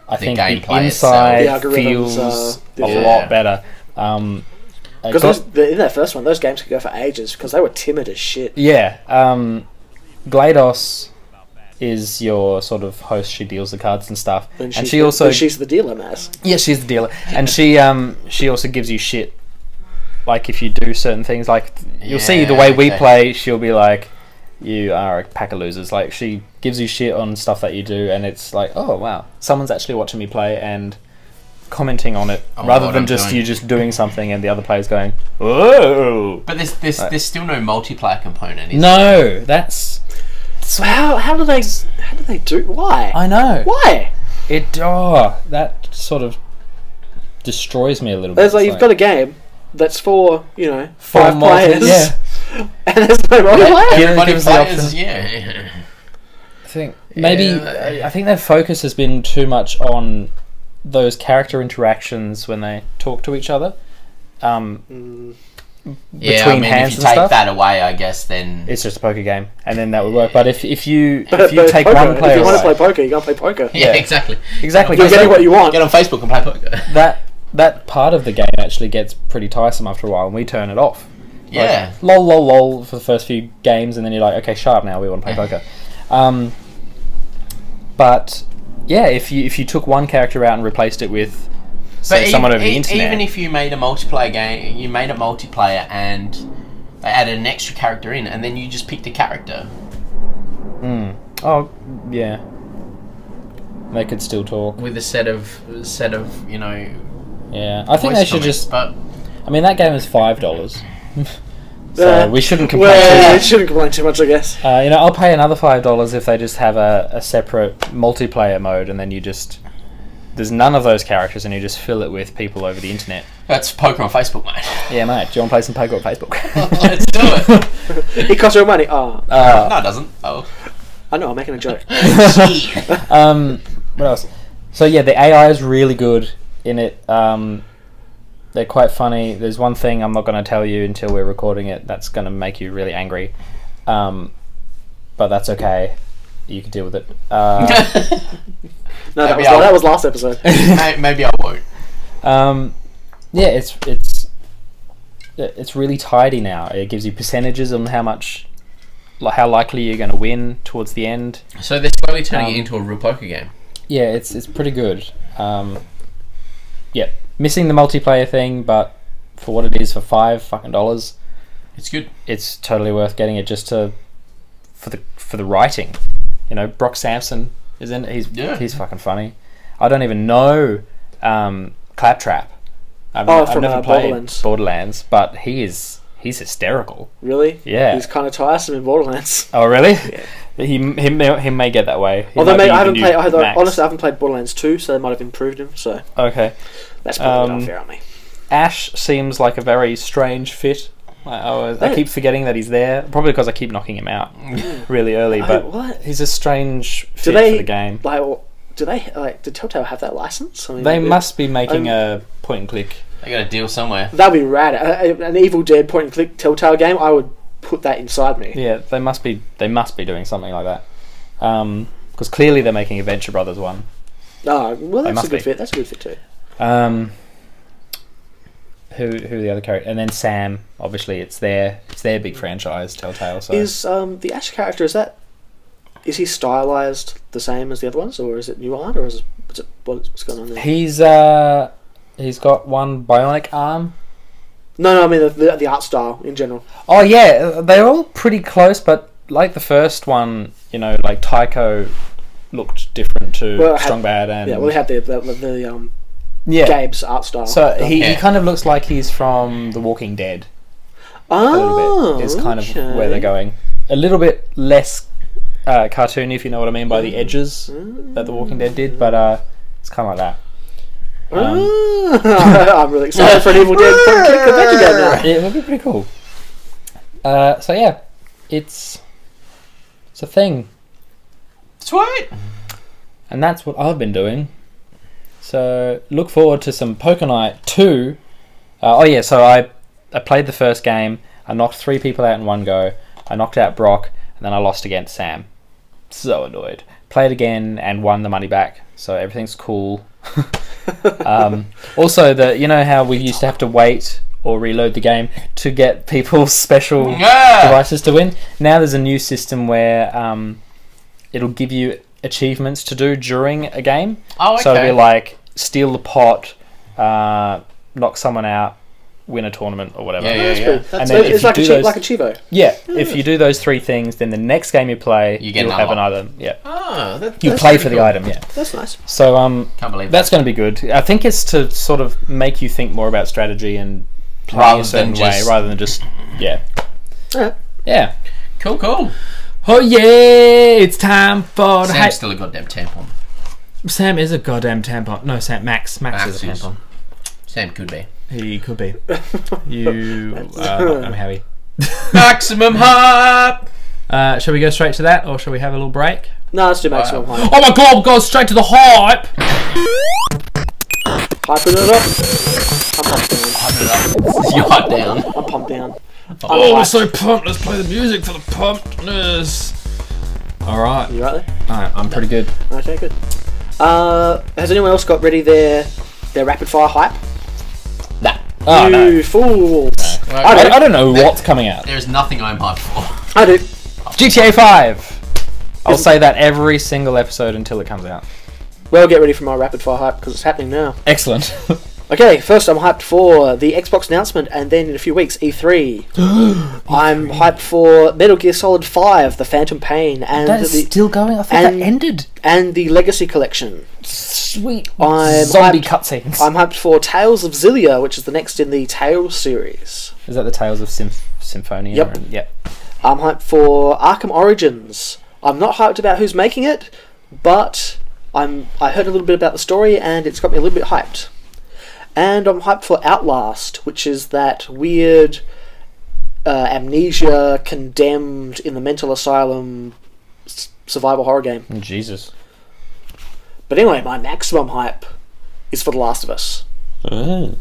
I think the inside feels a lot better. Because in that first one, those games could go for ages because they were timid as shit. Yeah. GLaDOS is your sort of host. She deals the cards and stuff. And she's the dealer, Maz. Yeah, she's the dealer. And she also gives you shit. Like if you do certain things, like you'll see the way we play, she'll be like, you are a pack of losers. Like she gives you shit on stuff that you do, and it's like, oh wow, someone's actually watching me play and commenting on it, rather than just you just doing something and the other player's going, whoa. But there's still no multiplayer component. No, that's how do they do? Why? I know. Why? That sort of destroys me a little bit. It's like you've got a game that's for 5 players. Yeah. And there's no multiplayer. Everybody plays, yeah. I think I think their focus has been too much on those character interactions when they talk to each other. Between hands if you take that away, I guess then it's just a poker game, and then that would work. But if you take poker, one player, if you want to play poker, you gotta play poker. Yeah, exactly. You're getting what you want. Get on Facebook and play poker. That part of the game actually gets pretty tiresome after a while, and we turn it off. Yeah. Like, lol for the first few games, and then you're like, okay, shut up now, we want to play poker. But yeah, if you took one character out and replaced it with someone over the internet, even if you made a multiplayer game, and they added an extra character in, and then you just picked a character. Oh yeah, they could still talk with a set of Yeah, I think they should just. But I mean, that game is $5. So we shouldn't complain. We shouldn't complain too much, I guess. I'll pay another $5 if they just have a separate multiplayer mode, and then there's none of those characters, and you just fill it with people over the internet. That's poker on Facebook, mate. Yeah, mate. Do you want to play some poker on Facebook? Let's do it. It costs your money. No, it doesn't. I know. I'm making a joke. What else? So yeah, the AI is really good in it. They're quite funny. There's one thing I'm not going to tell you until we're recording it that's going to make you really angry, but that's okay. You can deal with it. No, that was last episode. Maybe I won't. Yeah, it's really tidy now. It gives you percentages on how likely you're going to win towards the end. So they're slowly turning it into a real poker game. Yeah, it's pretty good. Yeah, missing the multiplayer thing, but for what it is, for $5 it's good. It's totally worth getting it just for the writing. Brock Sampson is in it. He's fucking funny. I don't even know Claptrap. I've from never played Borderlands. Borderlands, but he's hysterical. Really? Yeah. He's kind of tiresome in Borderlands. Oh, really? Yeah. He may get that way. Although I haven't played. Honestly, I haven't played Borderlands 2, so they might have improved him. So okay, that's probably not fair on me. Ash seems like a very strange fit. I keep forgetting that he's there, probably because I keep knocking him out really early. But he's a strange fit for the game. Did Telltale have that license? I mean, they must be making a point and click. They got a deal somewhere. That'd be rad. An Evil Dead point and click Telltale game. I would put that inside me. Yeah, they must be doing something like that. Because clearly they're making a Venture Brothers one. Oh, well, that's a good fit. That's a good fit too. Who are the other characters? And then Sam, obviously, it's their big franchise, Telltale. So is the Ash character, is he stylized the same as the other ones, or is it new art, or is it what's going on there? He's got one bionic arm. No, I mean the art style in general. Oh yeah, they're all pretty close, but like the first one, like Tycho looked different to Strong Bad, and they had the Gabe's art style. So he kind of looks like he's from The Walking Dead. Oh, a little bit is kind of where they're going. A little bit less cartoony, if you know what I mean, by the edges that The Walking Dead did, but it's kind of like that. I'm really excited for an Evil Dead adventure game now. Yeah, it would be pretty cool. So yeah, it's a thing. Sweet. And that's what I've been doing. So look forward to some Poker Night 2. So I played the first game. I knocked 3 people out in one go. I knocked out Brock, and then I lost against Sam. So annoyed. Played again and won the money back. So everything's cool. Also, how we used to have to wait or reload the game to get people's special devices to win? Now there's a new system where it'll give you achievements to do during a game. Oh, okay. So it'll be like steal the pot, knock someone out, win a tournament or whatever. Yeah. And then it's like a Chivo. Yeah, if you do those 3 things, then the next game you play, you'll have an item. Yeah. You play for the item. Yeah. That's nice. So can't believe that's going to be good. I think it's to sort of make you think more about strategy and playing a certain way rather than just yeah. Cool. Oh yeah, it's time for Sam's still a goddamn tampon. Sam is a goddamn tampon. No, Max is a tampon. Sam could be. He could be. I'm heavy. Maximum hype. Shall we go straight to that, or shall we have a little break? No, let's do maximum hype. Oh my god, we'll go straight to the hype. Hyping it up. I'm pumped down. Hyping it up. You're hyped down. I'm pumped down. Oh, we're so pumped. Let's play the music for the pumpedness. Alright. You right there? Alright, I'm pretty good. Okay, good. Has anyone else got ready their rapid fire hype? Nah. Oh, you fools. No. I don't know what's coming out. There's nothing I'm hyped for. I do. GTA 5. I'll say that every single episode until it comes out. Well, get ready for my rapid fire hype because it's happening now. Excellent. Okay, first I'm hyped for the Xbox announcement, and then in a few weeks, E3. I'm hyped for Metal Gear Solid 5, The Phantom Pain, and that is still going. I think that ended. And the Legacy Collection. Sweet. I'm zombie cutscenes. I'm hyped for Tales of Xillia, which is the next in the Tales series. Is that the Tales of Symphonia? Yep. Yep. I'm hyped for Arkham Origins. I'm not hyped about who's making it, but I heard a little bit about the story, and it's got me a little bit hyped. And I'm hyped for Outlast, which is that weird amnesia, condemned in the mental asylum survival horror game. Jesus. But anyway, my maximum hype is for The Last of Us. No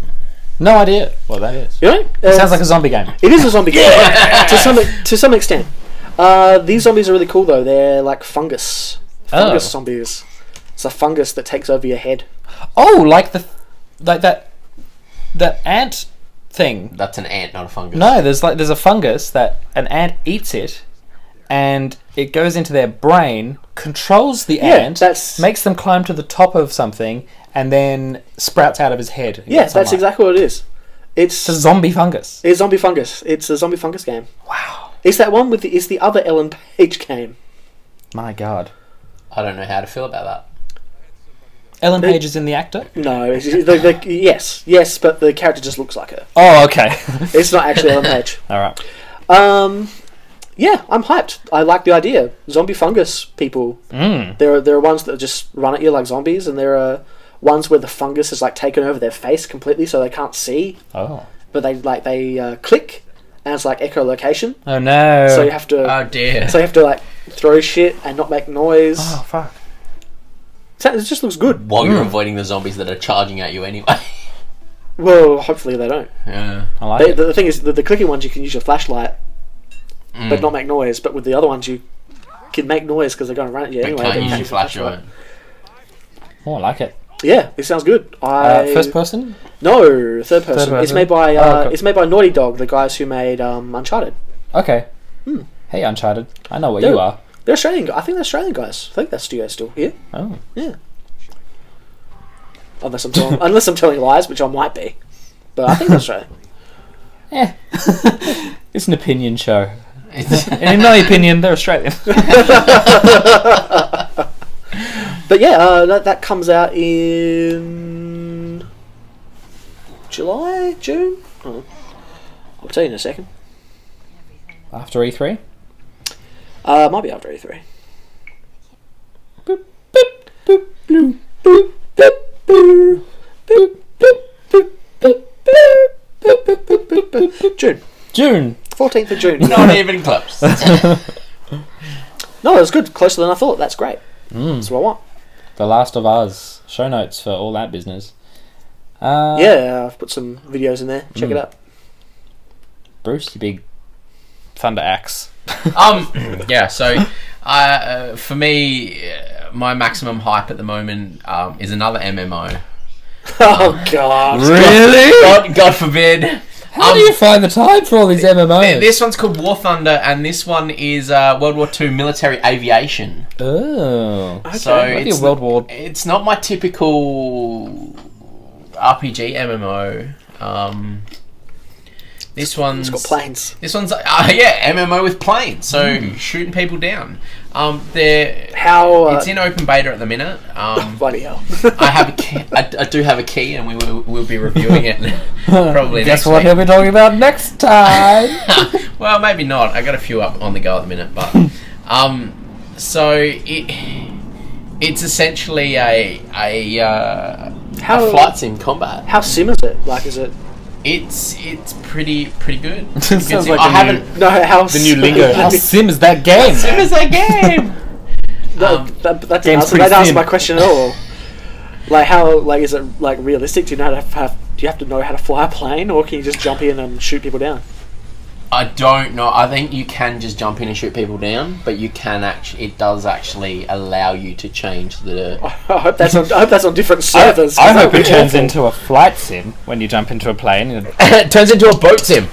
idea what that is. You know? It sounds like a zombie game. It is a zombie game. To some extent. These zombies are really cool though. They're like fungus zombies. It's a fungus that takes over your head. Oh, like that ant thing. That's an ant, not a fungus. No, there's a fungus that an ant eats it, and it goes into their brain, controls the ant, makes them climb to the top of something, and then sprouts out of his head. Yeah, that's exactly what it is. It's a zombie fungus. It's zombie fungus. It's a zombie fungus game. Wow. It's that one it's the other Ellen Page game. My God. I don't know how to feel about that. Ellen Page is in the actor? No, yes, but the character just looks like her. Oh, okay. It's not actually Ellen Page. All right. Yeah, I'm hyped. I like the idea. Zombie fungus people. There are ones that just run at you like zombies, and there are ones where the fungus has like taken over their face completely, so they can't see. Oh. But they click, and it's like echolocation. Oh no. So you have to. Oh dear. So you have to like throw shit and not make noise. Oh fuck. It just looks good. While you're avoiding the zombies that are charging at you anyway. Well, hopefully they don't. Yeah. I like it. The thing is, the clicking ones you can use your flashlight, but not make noise. But with the other ones, you can make noise because they're going to run at you anyway. Can't but use you your use flashlight. Oh, I like it. Yeah, it sounds good. First person? No, third person. It's person? made by okay. it's made by Naughty Dog, the guys who made Uncharted. Okay. Hey, Uncharted. I know what They're- you are. They're Australian. I think they're Australian guys. I think that studio's still here. Oh. Yeah. Unless I'm telling lies, which I might be, but I think they're Australian. Yeah. It's an opinion show. And in my opinion, they're Australian. But yeah, that comes out in July, June. Oh, I'll tell you in a second. After E3? Might be after E3. Boop, boop, boop, bloop, boop, boop, boop, boop, boop, boop, boop, boop, boop, boop, boop, boop. June June. 14th of June. Not even close. No, it was good. Closer than I thought. That's great. That's what I want. The Last of Us. Show notes for all that business. Yeah, I've put some videos in there. Check it out. Bruce, you big thunder axe. Yeah, so for me, my maximum hype at the moment is another MMO. Oh God! Really? God forbid. How do you find the time for all these MMOs? This one's called War Thunder, and this one is World War II military aviation. Oh. Okay. So Maybe a World War... it's not my typical RPG MMO. This one's It's got planes. This one's MMO with planes, so shooting people down. How? It's in open beta at the minute. Bloody hell! I have a key. I do have a key, and we'll be reviewing it probably. Guess next what week. he'll be talking about next time? Well, maybe not. I got a few up on the go at the minute, but so it's essentially a flight sim combat. How sim is it? Like, is it? It's pretty good. Sounds like I the haven't. No, how The new lingo. How sim is that game? Sim is that game. That Game's doesn't pretty answer sim. my question at all. Like, how? Like, is it like realistic? Do you know how to do you have to know how to fly a plane, or can you just jump in and shoot people down? I don't know. I think you can just jump in and shoot people down, but you can actually. It does actually allow you to change the. I hope that's on different servers. I 'cause hope that would it be turns awful. into a flight sim when you jump into a plane. And It turns into a boat sim.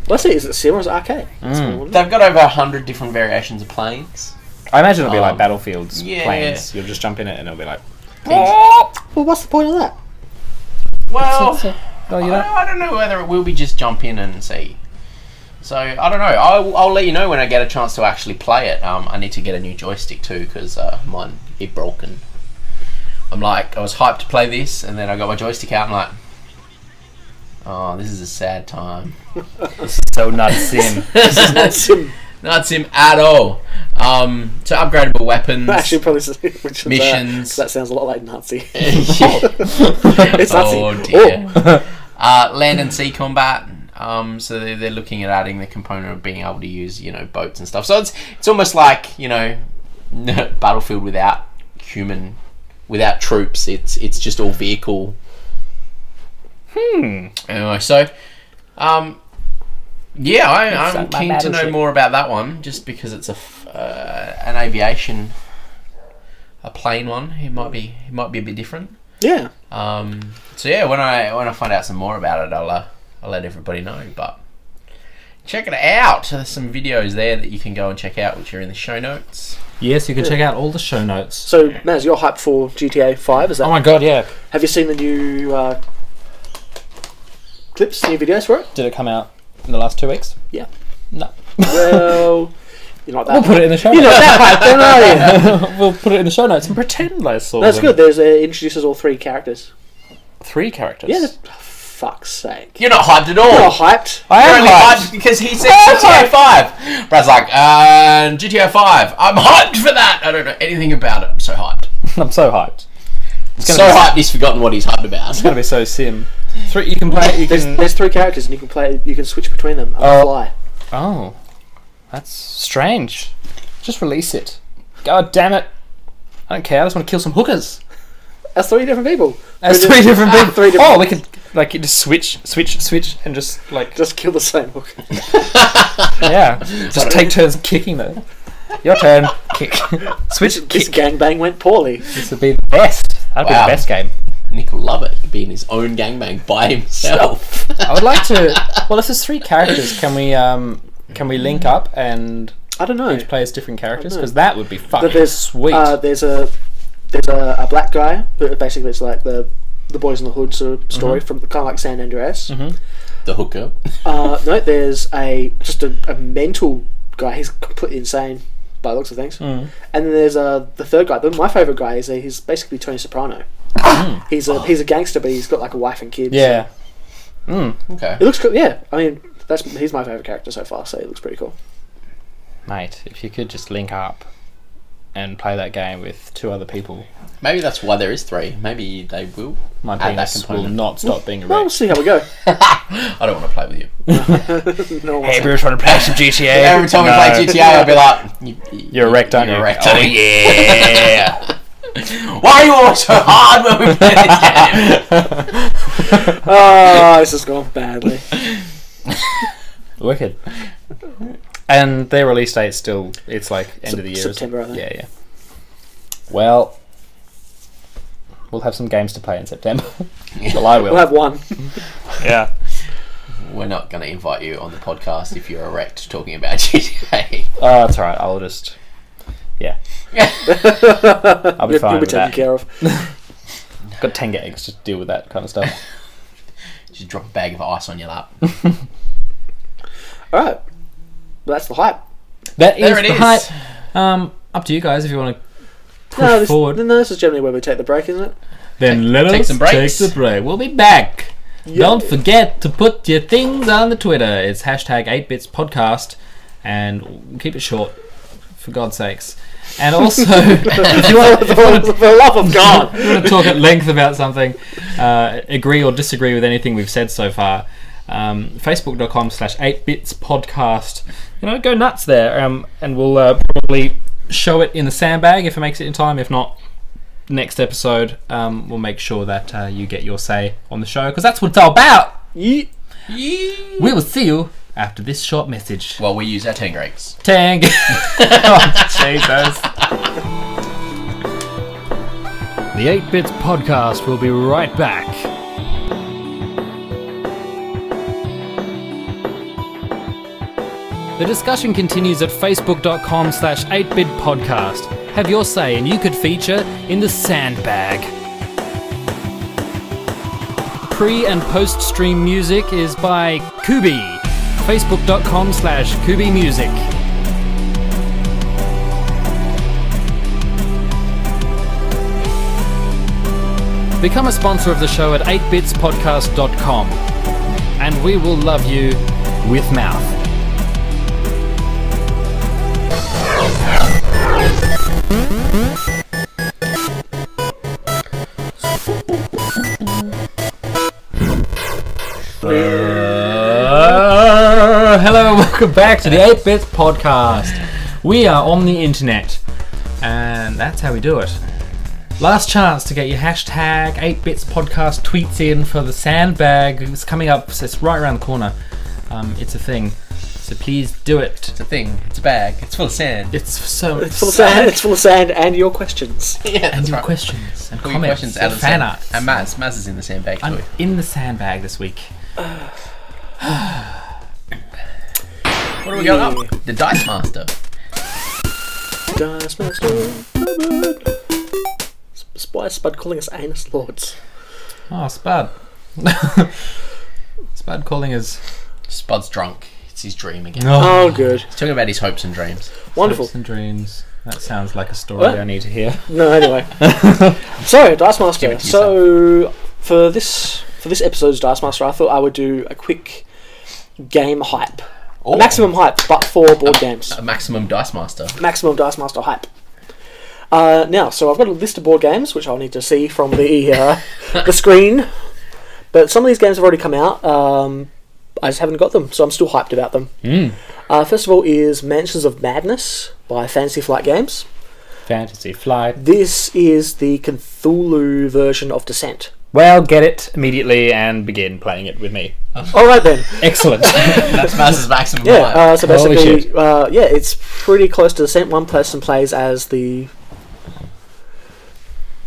Let's see, is it sim or is it arcade? They've got over 100 different variations of planes. I imagine it'll be like Battlefields yeah. planes. You'll just jump in it and it'll be like... Well, what's the point of that? Well, Well, you know, I don't know whether it will be just jump in and see. So I don't know. I'll let you know when I get a chance to actually play it. I need to get a new joystick too because mine is broken. I was hyped to play this, and then I got my joystick out and oh, this is a sad time. so not sim. This is not sim. Not sim at all. So upgradable weapons. Actually, probably missions. That sounds a lot like Nazi. Yeah. It's Nazi. Oh dear. Land and sea combat. So they're looking at adding the component of being able to use, boats and stuff. So it's almost like, Battlefield without troops. It's just all vehicle. Anyway, so yeah, I'm keen to know more about that one, just because it's an aviation, a plane one. It might be a bit different. Yeah. So yeah, when I find out some more about it, I'll let everybody know. But check it out. There's some videos there that you can go and check out, which are in the show notes. Yes, you can check out all the show notes. So, Maz, you're hyped for GTA 5, is that? Oh my god, yeah. Have you seen the new clips, new videos for it? Did it come out in the last 2 weeks? Yeah. No. Well, You're not that. We'll put it in the show You're notes. not that hyped, then, are you? We'll put it in the show notes and pretend I saw That's them. good. There's it introduces all 3 characters. 3 characters. Yeah. Fuck's sake. You're not hyped at all. You're not hyped. I You're am only hyped. hyped because he said GTA 5. Brad's like, GTA 5. I'm hyped for that. I don't know anything about it. I'm so hyped. I'm so hyped. So hyped he's forgotten what he's hyped about. It's gonna be so sim. 3. You can play. There's 3 characters and you can play. You can switch between them on the fly. Oh, that's strange. Just release it. God damn it! I don't care. I just want to kill some hookers. That's 3 different people. That's 3 different people. 3 different. Oh, we could like just switch, and just like Just kill the same hooker. yeah, just take turns kicking though. Your turn, kick, switch, This kick. gangbang went poorly. This would be the best. That'd be Wow. the best game. Nick will love it. Be in his own gangbang by himself. I would like to. Well, if there's 3 characters, can we link up and I don't know. each play as different characters? I don't know. Because that would be fucking But there's sweet. There's a black guy who basically it's like the Boys in the Hood sort of story from kind of like San Andreas. The hooker. No, there's just a mental guy. He's completely insane by the looks of things. And then there's the third guy. My favourite guy is he's basically Tony Soprano. He's a gangster, but he's got like a wife and kids. yeah. Okay. It looks cool. Yeah, I mean he's my favourite character so far. So it looks pretty cool. Mate, if you could just link up and play that game with 2 other people, Maybe that's why there is 3. Maybe they will. my add that penis will component. not stop being Well, we'll erect. see how we go. I don't want to play with you. No one Hey, wants we're trying to play some GTA. Every time we play GTA, I'll be like, You're erect, aren't you? You're erect, Oh, aren't you? yeah. Why are you always so hard when we play this game? Oh, this has gone badly. Wicked. And their release date's still, it's like end of the year. isn't it? September, I think. Yeah. Well, we'll have some games to play in September. Well, I will. We'll have one. Yeah. We're not going to invite you on the podcast if you're erect talking about GTA. Oh, that's alright. I'll just... Yeah. I'll be fine You'll be with taken that. care of. Got 10 gigs to deal with that kind of stuff. Just drop a bag of ice on your lap. All right. Well, that's the hype. That is There it the is. hype. Up to you guys if you want to push No, forward. this is generally where we take the break, isn't it? Then let take us some breaks. take the break. We'll be back. Don't forget to put your things on the Twitter. It's hashtag 8bitspodcast. And keep it short, for God's sakes. And also, if you want For the love of God. to talk at length about something, agree or disagree with anything we've said so far, facebook.com/8bitspodcast. Go nuts there. And we'll probably show it in the sandbag if it makes it in time. If not, next episode, we'll make sure that you get your say on the show, because that's what it's all about. We will see you after this short message. Well, we use our Tangrakes. Tang. Oh, Jesus. The 8-Bits Podcast will be right back. The discussion continues at facebook.com/8bitpodcast. Have your say and you could feature in the sandbag. Pre- and post-stream music is by Kubi. facebook.com/KubiMusic. Become a sponsor of the show at 8bitspodcast.com, and we will love you with mouth. Hello, welcome back to the 8-Bits Podcast. We are on the internet, and that's how we do it. Last chance to get your hashtag 8-Bits Podcast tweets in for the sandbag. It's coming up, so it's right around the corner. It's a thing, so please do it. It's a thing. It's a bag. It's full of sand. It's so It's full of sand. It's full of sand and your questions. Yeah, and your questions and Put your comments questions and out of the fan sand. art. And Maz is in the sandbag I'm too. in the sandbag this week. What do we got up? The Dice Master. Dice Master. Why is Spud calling us anus lords? Oh, Spud. Spud calling us... Spud's drunk. It's his dream again. Oh, good. He's talking about his hopes and dreams. Wonderful. Hopes and dreams. That sounds like a story What? I need to hear. No, anyway. So, Dice Give Master. it to So, for this episode's Dice Master, I thought I would do a quick game hype. Oh. A maximum hype, but for board games. A maximum Dice Master. Maximum Dice Master hype. Now, so I've got a list of board games, which I'll need to see from the screen. But some of these games have already come out. I just haven't got them, so I'm still hyped about them. First of all is Mansions of Madness by Fantasy Flight Games. Fantasy Flight. This is the Cthulhu version of Descent. Well, get it immediately and begin playing it with me. Alright then. Excellent. That's Maz's maximum Yeah, hype. so Holy basically, shit. yeah, it's pretty close to Descent. One person plays as the...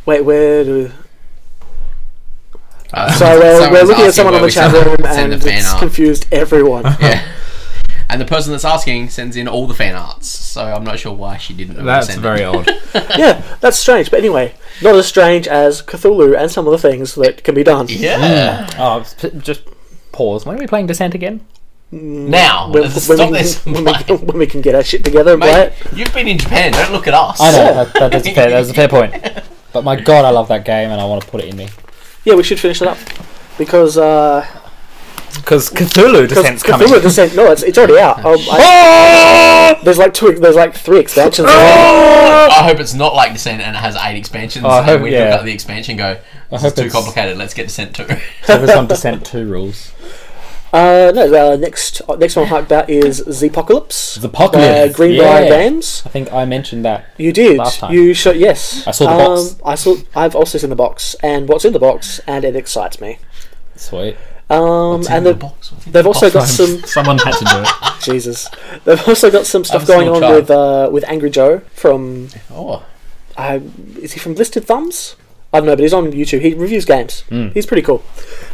Wait, where do... So we're Someone's looking at asking someone on where the chat room send and the fan it's art. confused everyone. Yeah. And the person that's asking sends in all the fan arts, so I'm not sure why she didn't. That's send very it. odd. Yeah, that's strange. But anyway, not as strange as Cthulhu and some of the things that can be done. Yeah. Oh, just pause. When are we playing Descent again? Now, When, let's when stop we, this. when we can get our shit together and play Mate, it. you've been in Japan. Don't look at us. I know, that's a fair point. But my god, I love that game and I want to put it in me. Yeah, we should finish it up. Because Cthulhu Descent's coming. Cthulhu Descent, no, it's already out. There's like 3 expansions. I hope it's not like Descent and it has 8 expansions. Oh, I hope- and we yeah. look at the expansion and go, this is hope too it's- complicated. Let's get Descent 2. So there's some Descent 2 rules. Next one I'm hyped about is Zepocalypse. Zepocalypse, Greenbrier yeah. Games. I think I mentioned that. You did. Last time. You should. Yes. I saw the box. I've also seen the box and what's in the box, and it excites me. Sweet. And they've also got some. Someone had to do it. Jesus. They've also got some stuff I'm going still on with Angry Joe from. Oh. Is he from Listed Thumbs? I don't know, but he's on YouTube. He reviews games. He's pretty cool.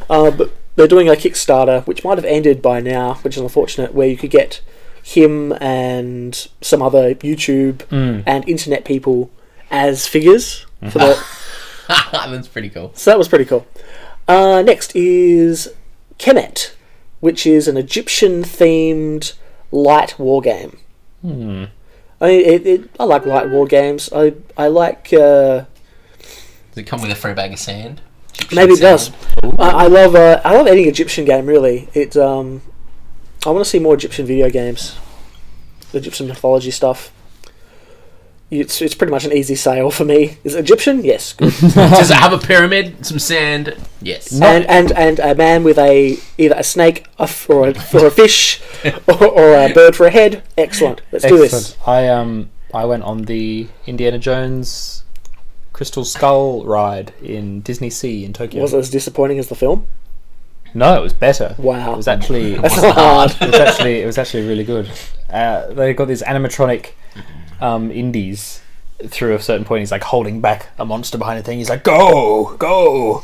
But they're doing a Kickstarter, which might have ended by now, which is unfortunate, where you could get him and some other YouTube and internet people as figures for the. That's pretty cool. So that was pretty cool. Next is Kemet, which is an Egyptian-themed light war game. I like light war games. I like. Does it come with a free bag of sand? Egyptian Maybe it does. sand? I love any Egyptian game. Really, I want to see more Egyptian video games, Egyptian mythology stuff. It's pretty much an easy sale for me. Is it Egyptian? Yes. Good. Does it have a pyramid? Some sand? Yes. and a man with either a snake or a fish or a bird for a head. Excellent. Let's do this. I went on the Indiana Jones Crystal Skull ride in Disney Sea in Tokyo. Was it as disappointing as the film? No, it was better. Wow. It was actually That's not hard. it was actually really good. They got these animatronic indies through a certain point. He's like holding back a monster behind a thing. He's like, go.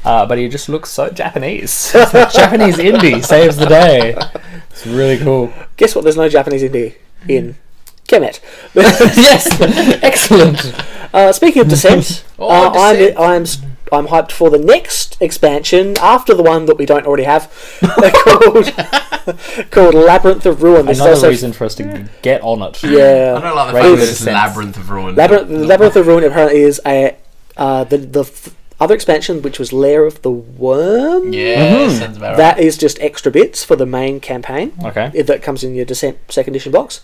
But he just looks so Japanese. Japanese indie saves the day. It's really cool. Guess what? There's no Japanese indie in Kemet. Yes, excellent. Speaking of Descent, Descent. I'm hyped for the next expansion after the one that we don't already have, called Labyrinth of Ruin. There's Another also- reason for us to get on it. I Yeah, don't like the Right, fact that makes it's sense. Labyrinth of Ruin. Labyrinth of Ruin apparently is the other expansion, which was Lair of the Worm. Yeah, sounds about right. That is just extra bits for the main campaign. Okay. That comes in your Descent second edition box.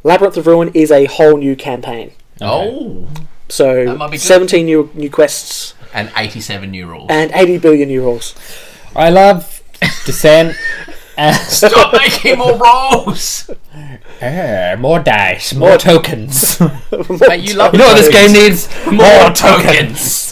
Labyrinth of Ruin is a whole new campaign. Oh. So That might be good. 17 new quests And 87 new rules. and 80 billion new rules. I love Descent. Stop making more rolls! More dice, more tokens. Mate, you love You know what this game needs? More tokens.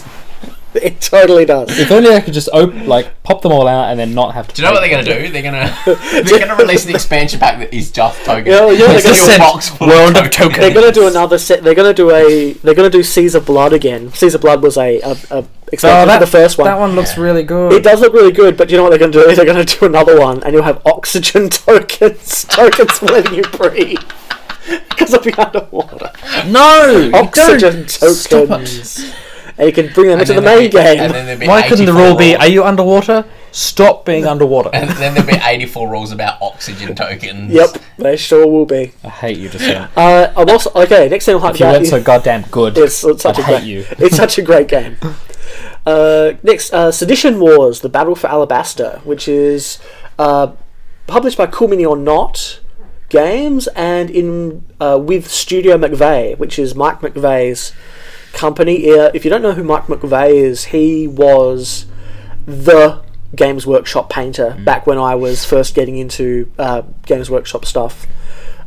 It totally does. If only I could just pop them all out and then not have to. Do you know what they're going to do? They're gonna release an expansion pack that is just tokens. You know what they're It's gonna just do? a box full World of of tokens. They're going to do another set. They're going to do Caesar Blood again. Caesar Blood was a expansion for the first one. That one looks really good. It does look really good, but you know what they're going to do? They're going to do another one, and you'll have oxygen tokens for letting you breathe. Because it'll be underwater. No! Oxygen Stop tokens. And you can bring them into the then main there'll be- game. and then there'll be Why couldn't the 84 rule be, rolls. are you underwater? Stop being underwater. And then there'll be 84 rules about oxygen tokens. Yep, they sure will be. I hate you, Descent. I'm also okay. Next thing I'll hype If you about weren't is so goddamn good, it's such I'd a hate great. you. It's such a great game. Next, Sedition Wars: The Battle for Alabasta, which is published by Cool Mini or Not Games and in with Studio McVeigh, which is Mike McVeigh's company. If you don't know who Mike McVeigh is, he was the Games Workshop painter back when I was first getting into Games Workshop stuff.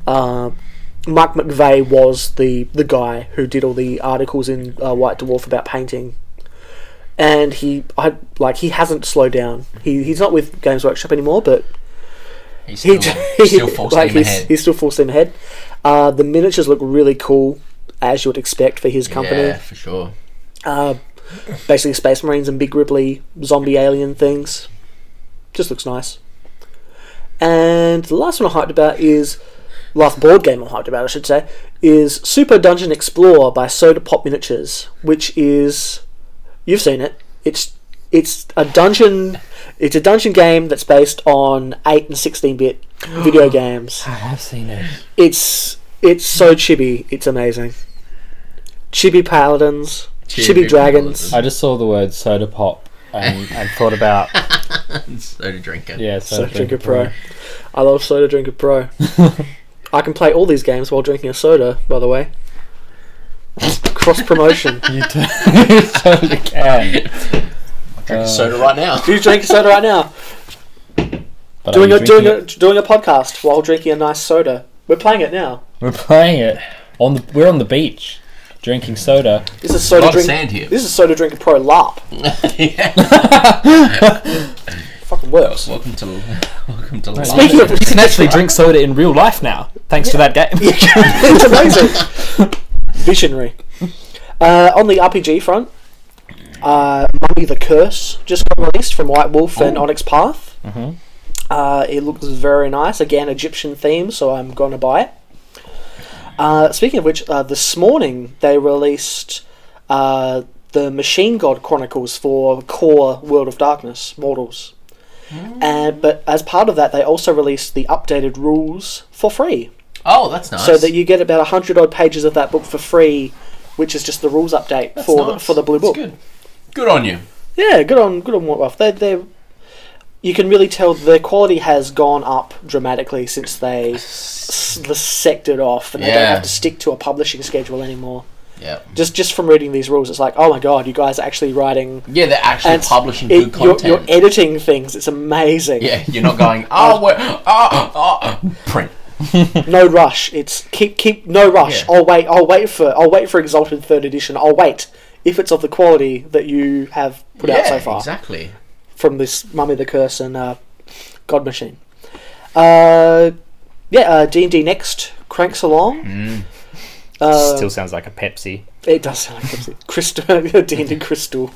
Mike McVeigh was the guy who did all the articles in White Dwarf about painting, and he hasn't slowed down. He's not with Games Workshop anymore, but He's still full steam ahead. He's still full steam ahead. The miniatures look really cool, as you would expect for his company. Yeah, for sure. Basically Space Marines and big gribbly zombie alien things. Just looks nice. And the last one I hyped about is... last board game I hyped about, I should say, is Super Dungeon Explorer by Soda Pop Miniatures, which is... you've seen it. It's a dungeon game that's based on 8 and 16-bit video games. I have seen it. It's so chibi. It's amazing. Chibi paladins, chibi dragons. I just saw the word soda pop and thought about Soda drinker. yeah, Soda Drinker Pro. I love Soda Drinker Pro. I can play all these games while drinking a soda, by the way. Cross promotion. You totally can. Drink a soda right now. Do you drink a soda right now? But Doing are a you drinking doing a podcast while drinking a nice soda. We're playing it now. We're playing it we're on the beach, drinking soda. This is A Soda lot of Drink. sand here. This is Soda Drinker Pro LARP. Yeah. Fucking works. Welcome to life. Speaking of You can actually drink soda in real life now, thanks to that game. It's amazing. Visionary. On the RPG front, Mummy the Curse just got released from White Wolf and Onyx Path. Mhm. It looks very nice. Again, Egyptian theme, so I'm going to buy it. Speaking of which, this morning they released the Machine God Chronicles for core World of Darkness Mortals. But as part of that, they also released the updated rules for free. Oh, that's nice. So that you get about 100 odd pages of that book for free, which is just the rules update That's for nice. the blue book. That's good on you. Yeah, good on White Wolf. They you can really tell their quality has gone up dramatically since they sectored off, and they don't Yeah. have to stick to a publishing schedule anymore. Yeah. Just from reading these rules, it's like, oh my god, you guys are actually writing. Yeah, they're actually and publishing it- good you're content. editing things. It's amazing. Yeah, you're not going, print. No rush. It's keep no rush. Yeah. I'll wait for Exalted 3rd edition. I'll wait if it's of the quality that you have put out so far Exactly. from this Mummy the Curse and God Machine. D&D Next cranks along. Still sounds like a Pepsi. It does sound like Pepsi. Crystal D&D Crystal.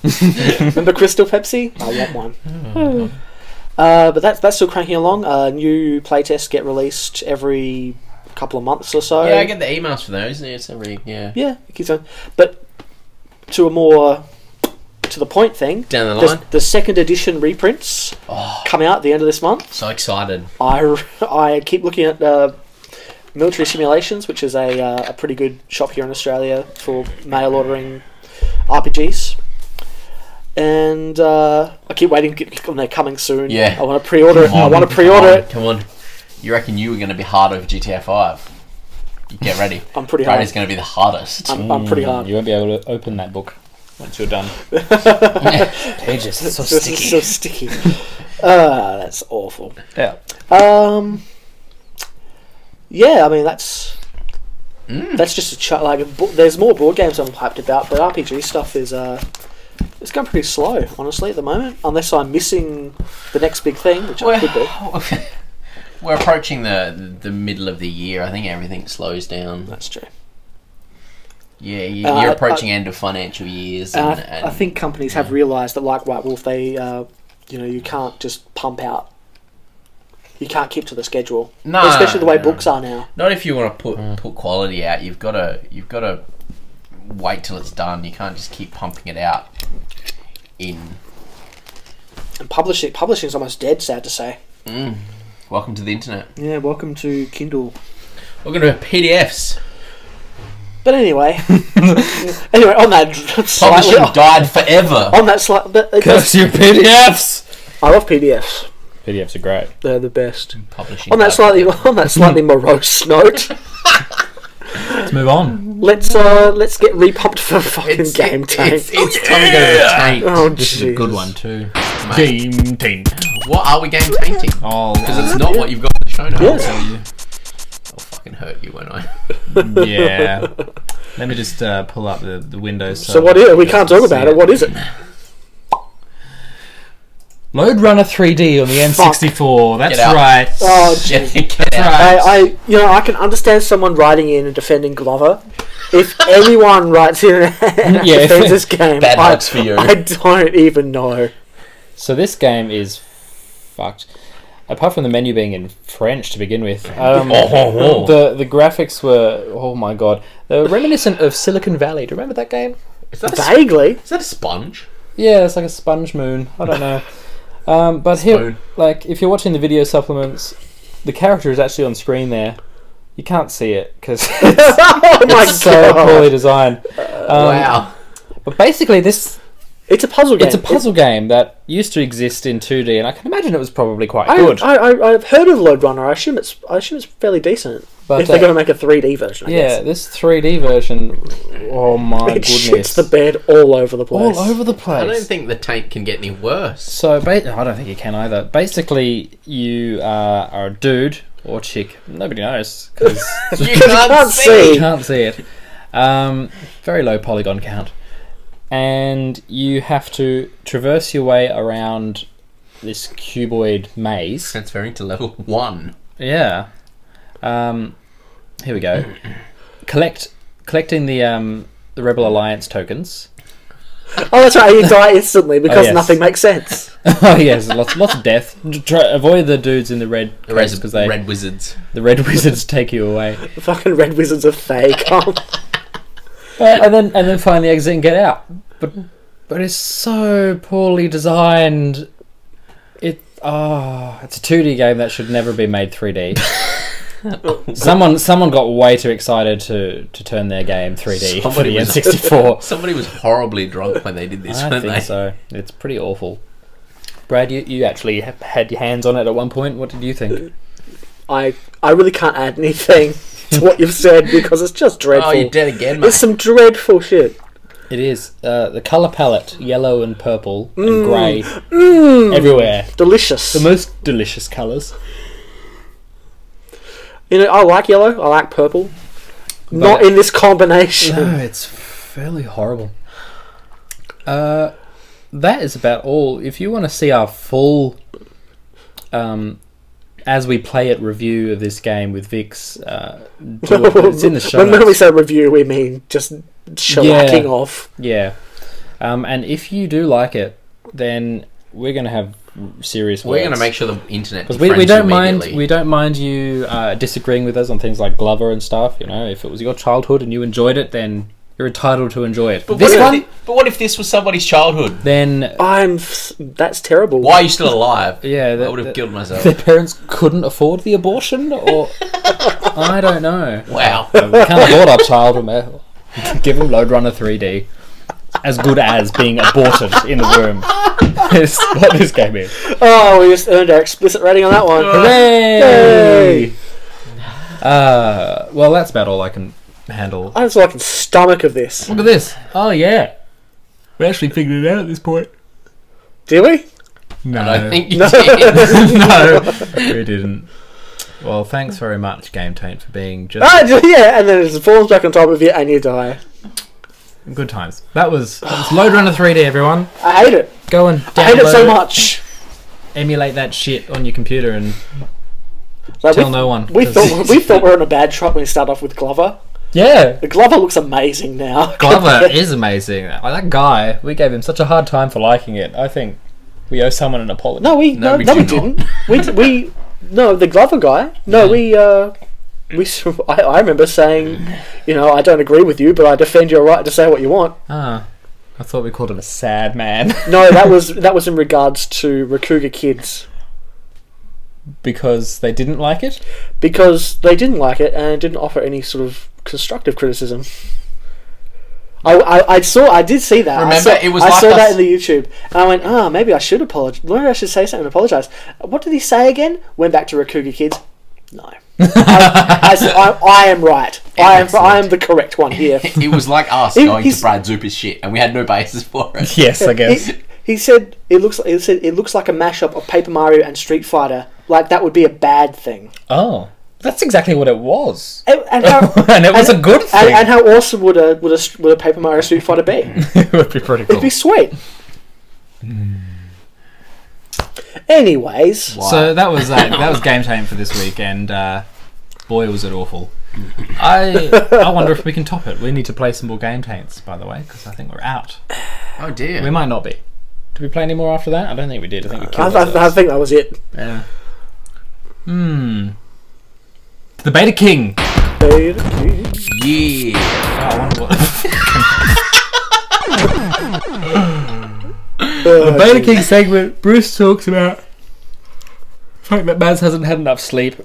Remember Crystal Pepsi? I want one. But that's still cranking along. New playtests get released every couple of months or so. Yeah, I get the emails for those. It's every, yeah. Yeah, it keeps on. But to a more to the point thing, Down the line. the second edition reprints come out at the end of this month. So excited. I keep looking at Military Simulations, which is a pretty good shop here in Australia for mail ordering RPGs. And I keep waiting when they're coming soon. Yeah. I want to pre-order it. I want to pre-order it. Come on. You reckon you were going to be hard over GTA 5? You get ready. I'm pretty hard. Brady's going to be the hardest. I'm pretty hard. You won't be able to open that book once you're done. Pages, it's so It's sticky. so sticky. That's awful. Yeah. Yeah, I mean that's just there's more board games I'm hyped about, but RPG stuff is it's going pretty slow, honestly, at the moment. Unless I'm missing the next big thing, which I could be. We're approaching the middle of the year. I think everything slows down. That's true. Yeah, you're approaching end of financial years. And I think companies have realised that, like White Wolf, they you can't just pump out. You can't keep to the schedule, especially the way books are now. Not if you want to put quality out. You've got to wait till it's done. You can't just keep pumping it out in And publishing's almost dead, sad to say. Welcome to the internet. Yeah, welcome to Kindle. Welcome to PDFs. But anyway, on that Publishing died forever. On that slide, Curse your PDFs! I love PDFs. PDFs are great. They're the best. Publishing On that slightly morose note, Let's move on. let's get repumped for fucking game taint. It's time to go to the taint. Oh, This is a good one too. Mate. Game taint. What are we game tainting? Oh, Because it's not what you've got in the show notes. Yeah. I'll tell you. I'll fucking hurt you, won't I? yeah. Let me just pull up the windows. So what is it? We can't talk about it. What is it? Load Runner 3D on the N64. That's Get out. right. Oh, Get, jeez. get out. Right. I can understand someone writing in and defending Glover. If anyone writes in and Yeah, defends this game, Bad luck's for you. I don't even know. So this game is fucked. Apart from the menu being in French to begin with, Oh. the graphics were, oh my god, they were reminiscent of Silicon Valley. Do you remember that game? Is that Vaguely. Is that a sponge? Yeah, it's like a sponge moon. I don't know. But here, like, if you're watching the video supplements, the character is actually on screen there. You can't see it because Oh my it's so god! poorly designed. Wow. But basically, it's It's a puzzle game. a puzzle game that used to exist in 2D, and I can imagine it was probably quite good. I've heard of Load Runner. I assume it's fairly decent. But, if they're going to make a 3D version, I yeah, guess. this 3D version, oh my It goodness, shits the bed all over the place. all over the place. I don't think the taint can get any worse. So, I don't think you can either. Basically, you are a dude or chick. Nobody knows because You can't see. you can't see it. Very low polygon count, and you have to traverse your way around this cuboid maze. Transferring to level 1. Yeah. Here we go. Collecting the Rebel Alliance tokens. Oh, that's right. You die instantly because yes. nothing makes sense. Oh yes, lots of death. Avoid the dudes in the red because Red wizards. the red wizards take you away. The fucking red wizards are fake. And then find the exit and get out. But it's so poorly designed. It's a 2D game that should never be made 3D. Someone got way too excited to turn their game 3D for the N64. Somebody was horribly drunk when they did this, I weren't think they? so. It's pretty awful. Brad, you actually had your hands on it at one point. What did you think? I really can't add anything to what you've said because it's just dreadful. Oh, you're dead again, mate. It's some dreadful shit. It is. The colour palette, yellow and purple and grey, everywhere. Delicious. The most delicious colours. You know, I like yellow. I like purple. Not in this combination. No, it's fairly horrible. That is about all. If you want to see our full, as we play it, review of this game with Vix, it's in the show When we notes. say review, we mean just shellacking off. Yeah. And if you do like it, then we're going to have serious words. We're going to make sure the internet because defriends we don't you mind immediately. we don't mind you disagreeing with us on things like Glover and stuff. You know, if it was your childhood and you enjoyed it, then you're entitled to enjoy it. But This one, what if this was somebody's childhood? then That's terrible. Why are you still alive? yeah, I would have killed myself. their parents couldn't afford the abortion, or I don't know. Wow. We can't abort our child. Remember, give him Load Runner 3D. As good as being aborted in the womb. Is what this game is. Oh, we just earned our explicit rating on that one. Hooray! Well, that's about all I can handle. I just like the stomach of this. Look at this. Oh, yeah. We actually figured it out at this point. Did we? No. I don't think you No. did. No, we didn't. Well, thanks very much, Game Taint, for being just Yeah, and then it falls back on top of you and you die. good times. That was Load Runner 3D, everyone. I hate it. Go and I hate it so download much. emulate that shit on your computer and Like, tell no one. We thought we were on a bad trot when we started off with Glover. Yeah. The Glover looks amazing now. Glover is amazing. Like, that guy, we gave him such a hard time for liking it. I think we owe someone an apology. No, we No, we no, we do didn't. we no, the Glover guy. No, I remember saying, you know, I don't agree with you, but I defend your right to say what you want. Ah. I thought we called him a sad man. No, that was in regards to Rakuga Kids. Because they didn't like it? Because they didn't like it and didn't offer any sort of constructive criticism. I did see that. Remember, it was I like saw us. that in the YouTube, and I went, maybe I should apologize. Maybe I should say something and apologize. What did he say again? Went back to Rakuga Kids. No, I am right. I am the correct one here. It was like us going to Brad Zuper's shit, and we had no basis for it. Yes, I guess. He said it looks like a mashup of Paper Mario and Street Fighter. Like that would be a bad thing. Oh, that's exactly what it was. And how, and it was a good thing. And how awesome would a Paper Mario Street Fighter be? It would be pretty cool. It'd be sweet. Anyways, so that was Game Time for this week, and boy was it awful. I wonder if we can top it. We need to play some more Game Taints, by the way, because I think we're out. Oh dear. We might not be. Did we play any more after that? I don't think we did. I think we killed I think that was it. Yeah. The Beta King. Yeah. Oh, I wonder what. The Beta King segment. Bruce talks about the fact that Maz hasn't had enough sleep.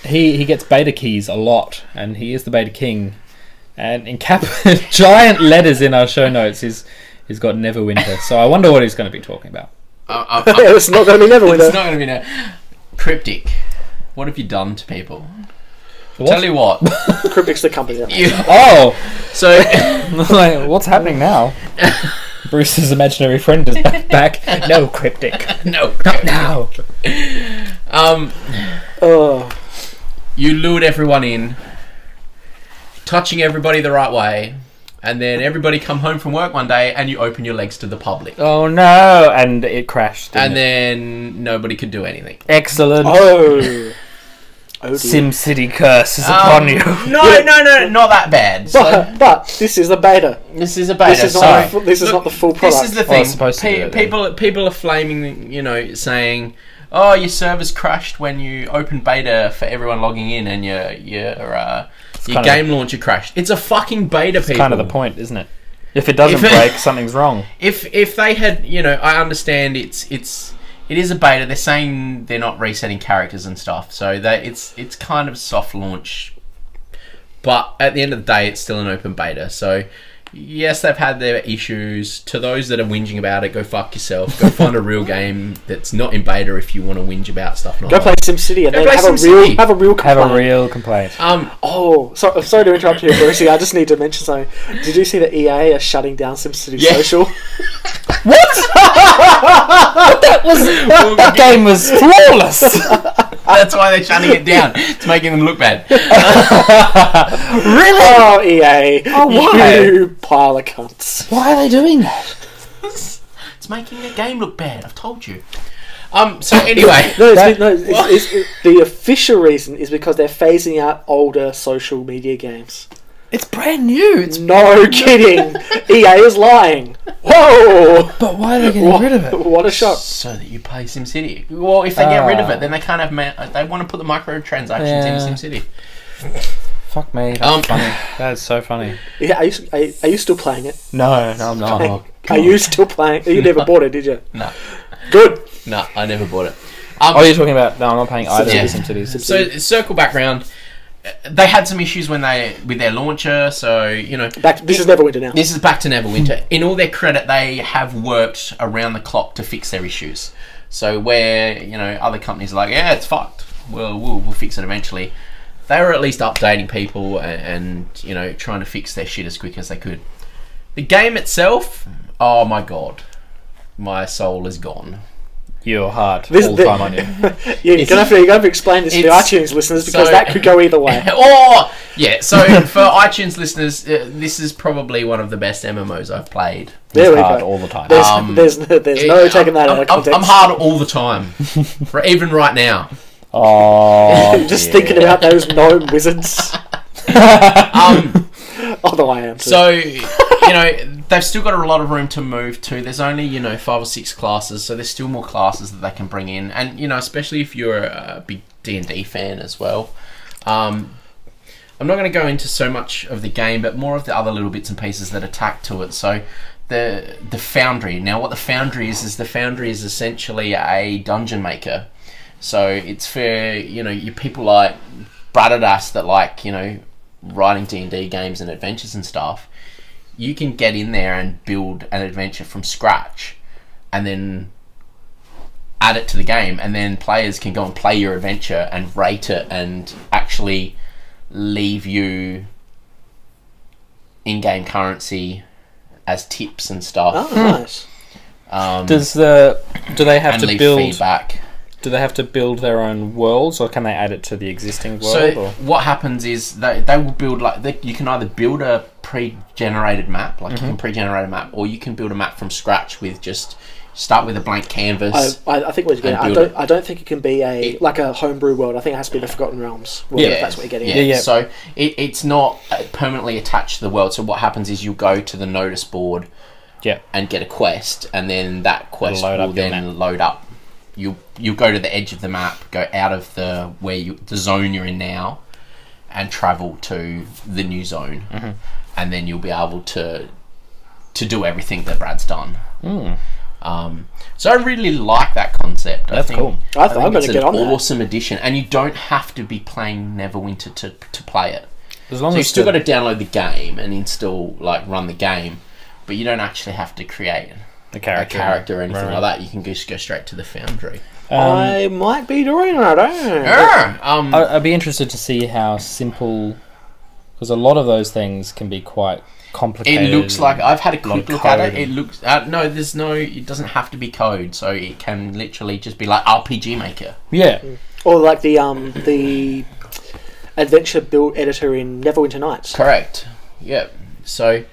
He gets beta keys a lot, and he is the Beta King. And in giant letters in our show notes, he's got Neverwinter. So I wonder what he's going to be talking about. It's not going to be Neverwinter. It's not going to be Cryptic. What have you done to people? What? Tell you what. Cryptic's the company. Oh, So like, what's happening now? Bruce's imaginary friend is back. No, Cryptic. no, Not now. You lured everyone in, touching everybody the right way, and then everybody come home from work one day and you open your legs to the public. Oh no! And it crashed. And then nobody could do anything. Excellent. Oh dear. SimCity curse is upon you. No, not that bad. So, But this is the beta. this is a beta. This is not the full product. This is the Well, thing. it's supposed to be it, then. People are flaming, saying, "Oh, your server's crashed when you open beta for everyone logging in, and your game launcher crashed." It's a fucking beta, people. Kind of the point, isn't it? If it doesn't break, something's wrong. If they had, I understand it is a beta. They're saying they're not resetting characters and stuff, so that it's kind of soft launch. But at the end of the day, it's still an open beta. So yes, they've had their issues. To those that are whinging about it, go fuck yourself. Go find a real game that's not in beta if you want to whinge about stuff. Go play SimCity and Go then play have a real complaint. Have a real complaint. Sorry to interrupt you, Brucey. I just need to mention something. Did you see that EA are shutting down SimCity Social? What? That game was flawless. That's why they're shutting it down. It's making them look bad. Really? Oh, EA. Oh, why? You pile of cunts. Why are they doing that? It's making the game look bad. I've told you. So anyway, The official reason is because they're phasing out older social media games. It's brand new. It's No kidding. EA is lying. Whoa! But why are they getting rid of it? What a shock. so that you play SimCity. Well, if they get rid of it, then they can't have. They want to put the microtransactions into SimCity. Fuck me. That's funny. That is so funny. Yeah, are you still playing it? No, I'm not. Are you still playing? You never bought it, did you? No, Good. no, I never bought it. Oh, you're talking about... No, I'm not paying either Yeah. of SimCities. So circle background. They had some issues with their launcher, so This is Neverwinter now. This is back to Neverwinter. In all their credit, they have worked around the clock to fix their issues. So where other companies are like, yeah, it's fucked. We'll fix it eventually. They were at least updating people and trying to fix their shit as quick as they could. The game itself, oh my god, my soul is gone. You're hard all the time, aren't you? You're gonna have to explain this to the iTunes listeners because that could go either way. Oh, yeah. So for iTunes listeners, this is probably one of the best MMOs I've played. There we Hard go. all the time. There's no taking that out of context. I'm hard all the time, even right now. Oh, Just thinking about those gnome wizards. Although I am too. So, they've still got a lot of room to move to. There's only, 5 or 6 classes, so there's still more classes that they can bring in. And, especially if you're a big D&D fan as well. I'm not going to go into so much of the game, but more of the other little bits and pieces that attack to it. So the foundry. Now, what the foundry is the foundry is essentially a dungeon maker. So it's for, you know, you people like BRADIDAS that like, you know, writing D&D games and adventures and stuff. You can get in there and build an adventure from scratch, and then add it to the game, and then players can go and play your adventure and rate it and actually leave you in-game currency as tips and stuff. Oh, nice. Do they have and to leave build feedback. Do they have to build their own worlds, or can they add it to the existing world? So or? what happens is they will build you can either build a pre-generated map, like you can pre-generate a map, or you can build a map from scratch with just start with a blank canvas. I think what you're getting. I don't think it can be like a homebrew world. I think it has to be the Forgotten Realms world. If that's what you're getting. Yeah. So it's not permanently attached to the world. So what happens is you go to the notice board, and get a quest, and then that quest will then load up. You go to the edge of the map, go out of the zone you're in now, and travel to the new zone, and then you'll be able to do everything that Brad's done. So I really like that concept. That's cool. I think I'm going to get on that. Awesome addition, and you don't have to be playing Neverwinter to play it. As long so as you still got to download the game and install, run the game, but you don't actually have to create a character or anything like that. You can just go straight to the Foundry. I might be doing that. I'd be interested to see how simple, because a lot of those things can be quite complicated. It looks like I've had a quick look at it. It looks it doesn't have to be code, so it can literally just be like RPG Maker. Yeah, or like the adventure build editor in Neverwinter Nights. Correct. Yep. So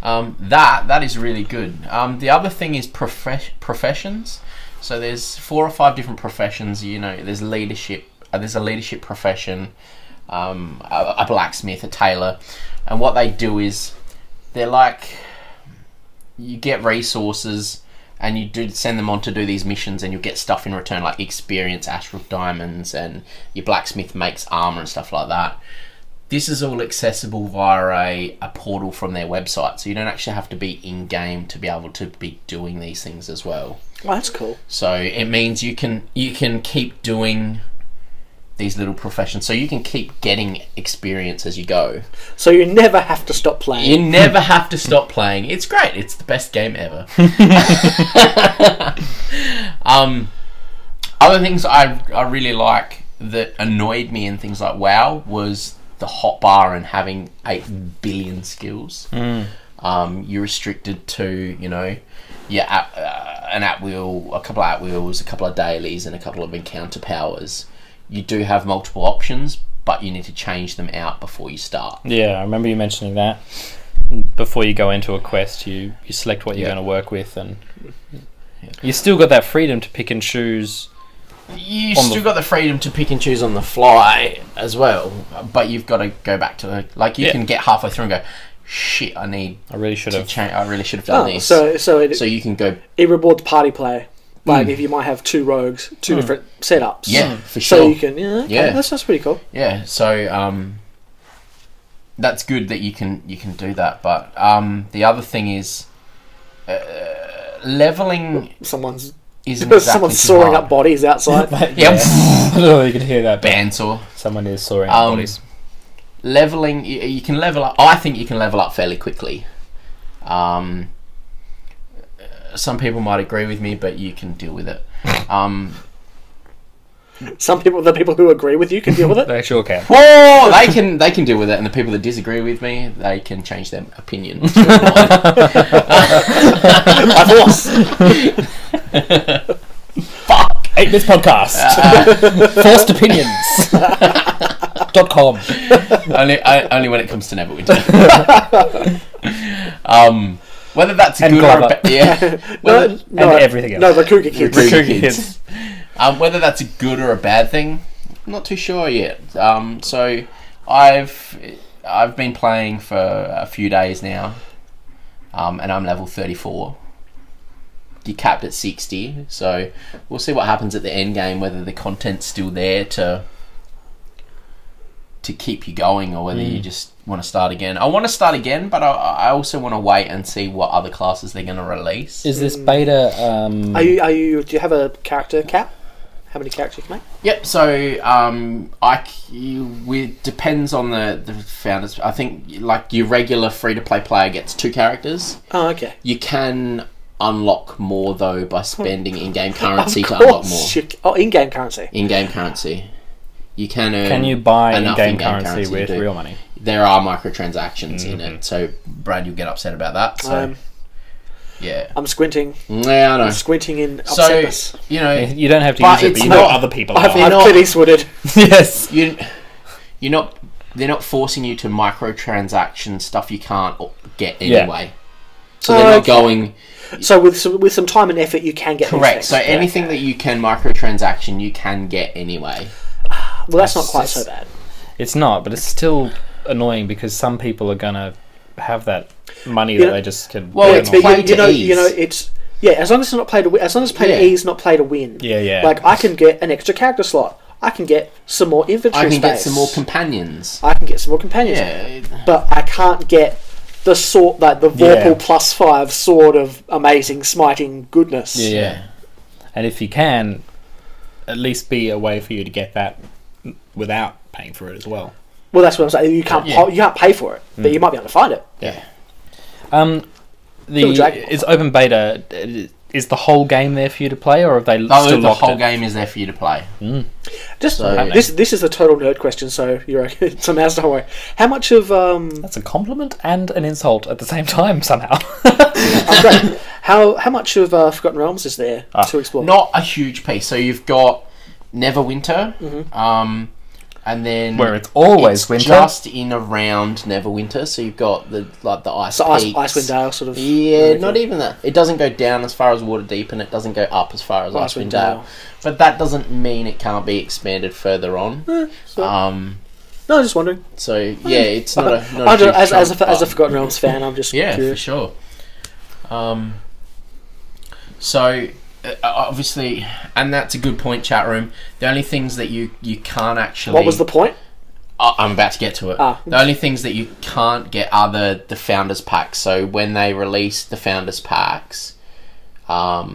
that is really good. The other thing is professions. So there's 4 or 5 different professions. You know, there's leadership. There's a leadership profession, a blacksmith, a tailor, and what they do is they're like, you get resources and you do send them on to do these missions, and you get stuff in return like experience, astral diamonds, and your blacksmith makes armor and stuff like that. This is all accessible via a portal from their website, so you don't actually have to be in-game to be able to be doing these things as well. Oh, that's cool. So it means you can keep doing these little professions, so you can keep getting experience as you go. So you never have to stop playing. You never have to stop playing. It's great. It's the best game ever. Other things I really like that annoyed me in things like WoW was the hotbar and having 8 billion skills. You're restricted to, you know, an at-will, a couple of at-wills, a couple of dailies, and a couple of encounter powers. You do have multiple options, but you need to change them out before you start. Yeah, I remember you mentioning that. Before you go into a quest, you select what you're going to work with, and you still got that freedom to pick and choose. You still got the freedom to pick and choose on the fly as well, but you've got to go back to the... Like, you can get halfway through and go, shit, I really should have done this. So you can go... It rewards party play. Like, if you might have 2 rogues, 2 different setups. Yeah, for sure. So you can... That's pretty cool. Yeah, so... that's good that you can do that, but the other thing is... leveling... Someone's soaring up bodies outside. Yeah. I don't know if you can hear that. Bandsaw. Someone is sawing up bodies. Leveling, you can level up. I think you can level up fairly quickly. Some people might agree with me, but you can deal with it. The people who agree with you can deal with it. They sure can. Whoa, they can deal with it, and the people that disagree with me, they can change their opinion. I've lost. Fuck. Hate this podcast. Forcedopinions.com. Only when it comes to Neverwinter. Whether that's a good or a and everything else. No, the Cougar Kids. The Cougar Kids. Whether that's a good or a bad thing, I'm not too sure yet. So I've been playing for a few days now, and I'm level 34. You're capped at 60, so we'll see what happens at the end game. Whether the content's still there to to keep you going, or whether you just want to start again. I want to start again, but I also want to wait and see what other classes they're going to release. Is this beta? Are you? Do you have a character cap? How many characters you can make? Yep. So depends on the founders. I think like your regular free-to-play player gets 2 characters. Oh, okay. You can unlock more though by spending in-game currency Of to unlock course. more. Oh, in-game currency. In-game currency. You can earn. Can you buy enough in-game currency with to do. real money? There are microtransactions in it, so Brad, you'll get upset about that. So yeah, I'm squinting. Yeah, I know. I'm squinting in So upsetness. you know, You don't have to But use it, it's but you know not- other people I've are. Clint Eastwooded. Yes. you're not. They're not forcing you to microtransaction stuff you can't get anyway. So they're not going. So with some time and effort, you can get these Correct. things. So anything that you can microtransaction, you can get anyway. Well, that's not quite so bad. It's not, but it's still annoying because some people are gonna have that money that they just can. Well, burn it's off. play to ease. it's as long as it's not play to win, as long as play to ease, not play to win. Yeah. Like I can get an extra character slot. I can get some more inventory I can space. get some more companions. I can get some more companions. Yeah. But I can't get the sword, like the Vorpal Yeah. +5 sword of amazing smiting goodness. Yeah. And if you can, at least be a way for you to get that without paying for it as well. Well, that's what I'm saying. You can't you can't pay for it, but you might be able to find it. Yeah. Dragon. Is open beta. Is the whole game there for you to play, or have they No, still the locked whole it? game is there for you to play. Just So- this is a total nerd question, so you're okay. So now don't worry. How much of That's a compliment and an insult at the same time somehow. great. How much of Forgotten Realms is there to explore? Not a huge piece. So you've got Neverwinter, and then Where it's always winter. just in around Neverwinter. So you've got the ice So peaks. Icewind Dale sort of. Yeah, Okay. not even that. It doesn't go down as far as Waterdeep, and it doesn't go up as far as Icewind Icewind Dale. Dale. But that doesn't mean it can't be expanded further on. No, I'm just wondering. So yeah, it's not a I don't- huge as chunk, a but- Forgotten Realms fan, I'm just yeah, curious. for sure. So obviously, and that's a good point, chat room. The only things that you can't actually. What was the point? I'm about to get to it. Ah. The only things that you can't get are the founders packs. So when they release the founders packs, the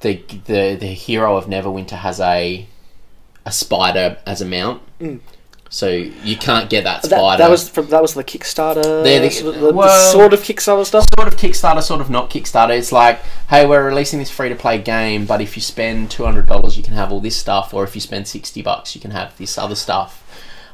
hero of Neverwinter has a spider as a mount. So you can't get that spider. That was the Kickstarter. The sort of Kickstarter stuff. Sort of Kickstarter, sort of not Kickstarter. It's like, hey, we're releasing this free-to-play game, but if you spend $200, you can have all this stuff, or if you spend $60, you can have this other stuff.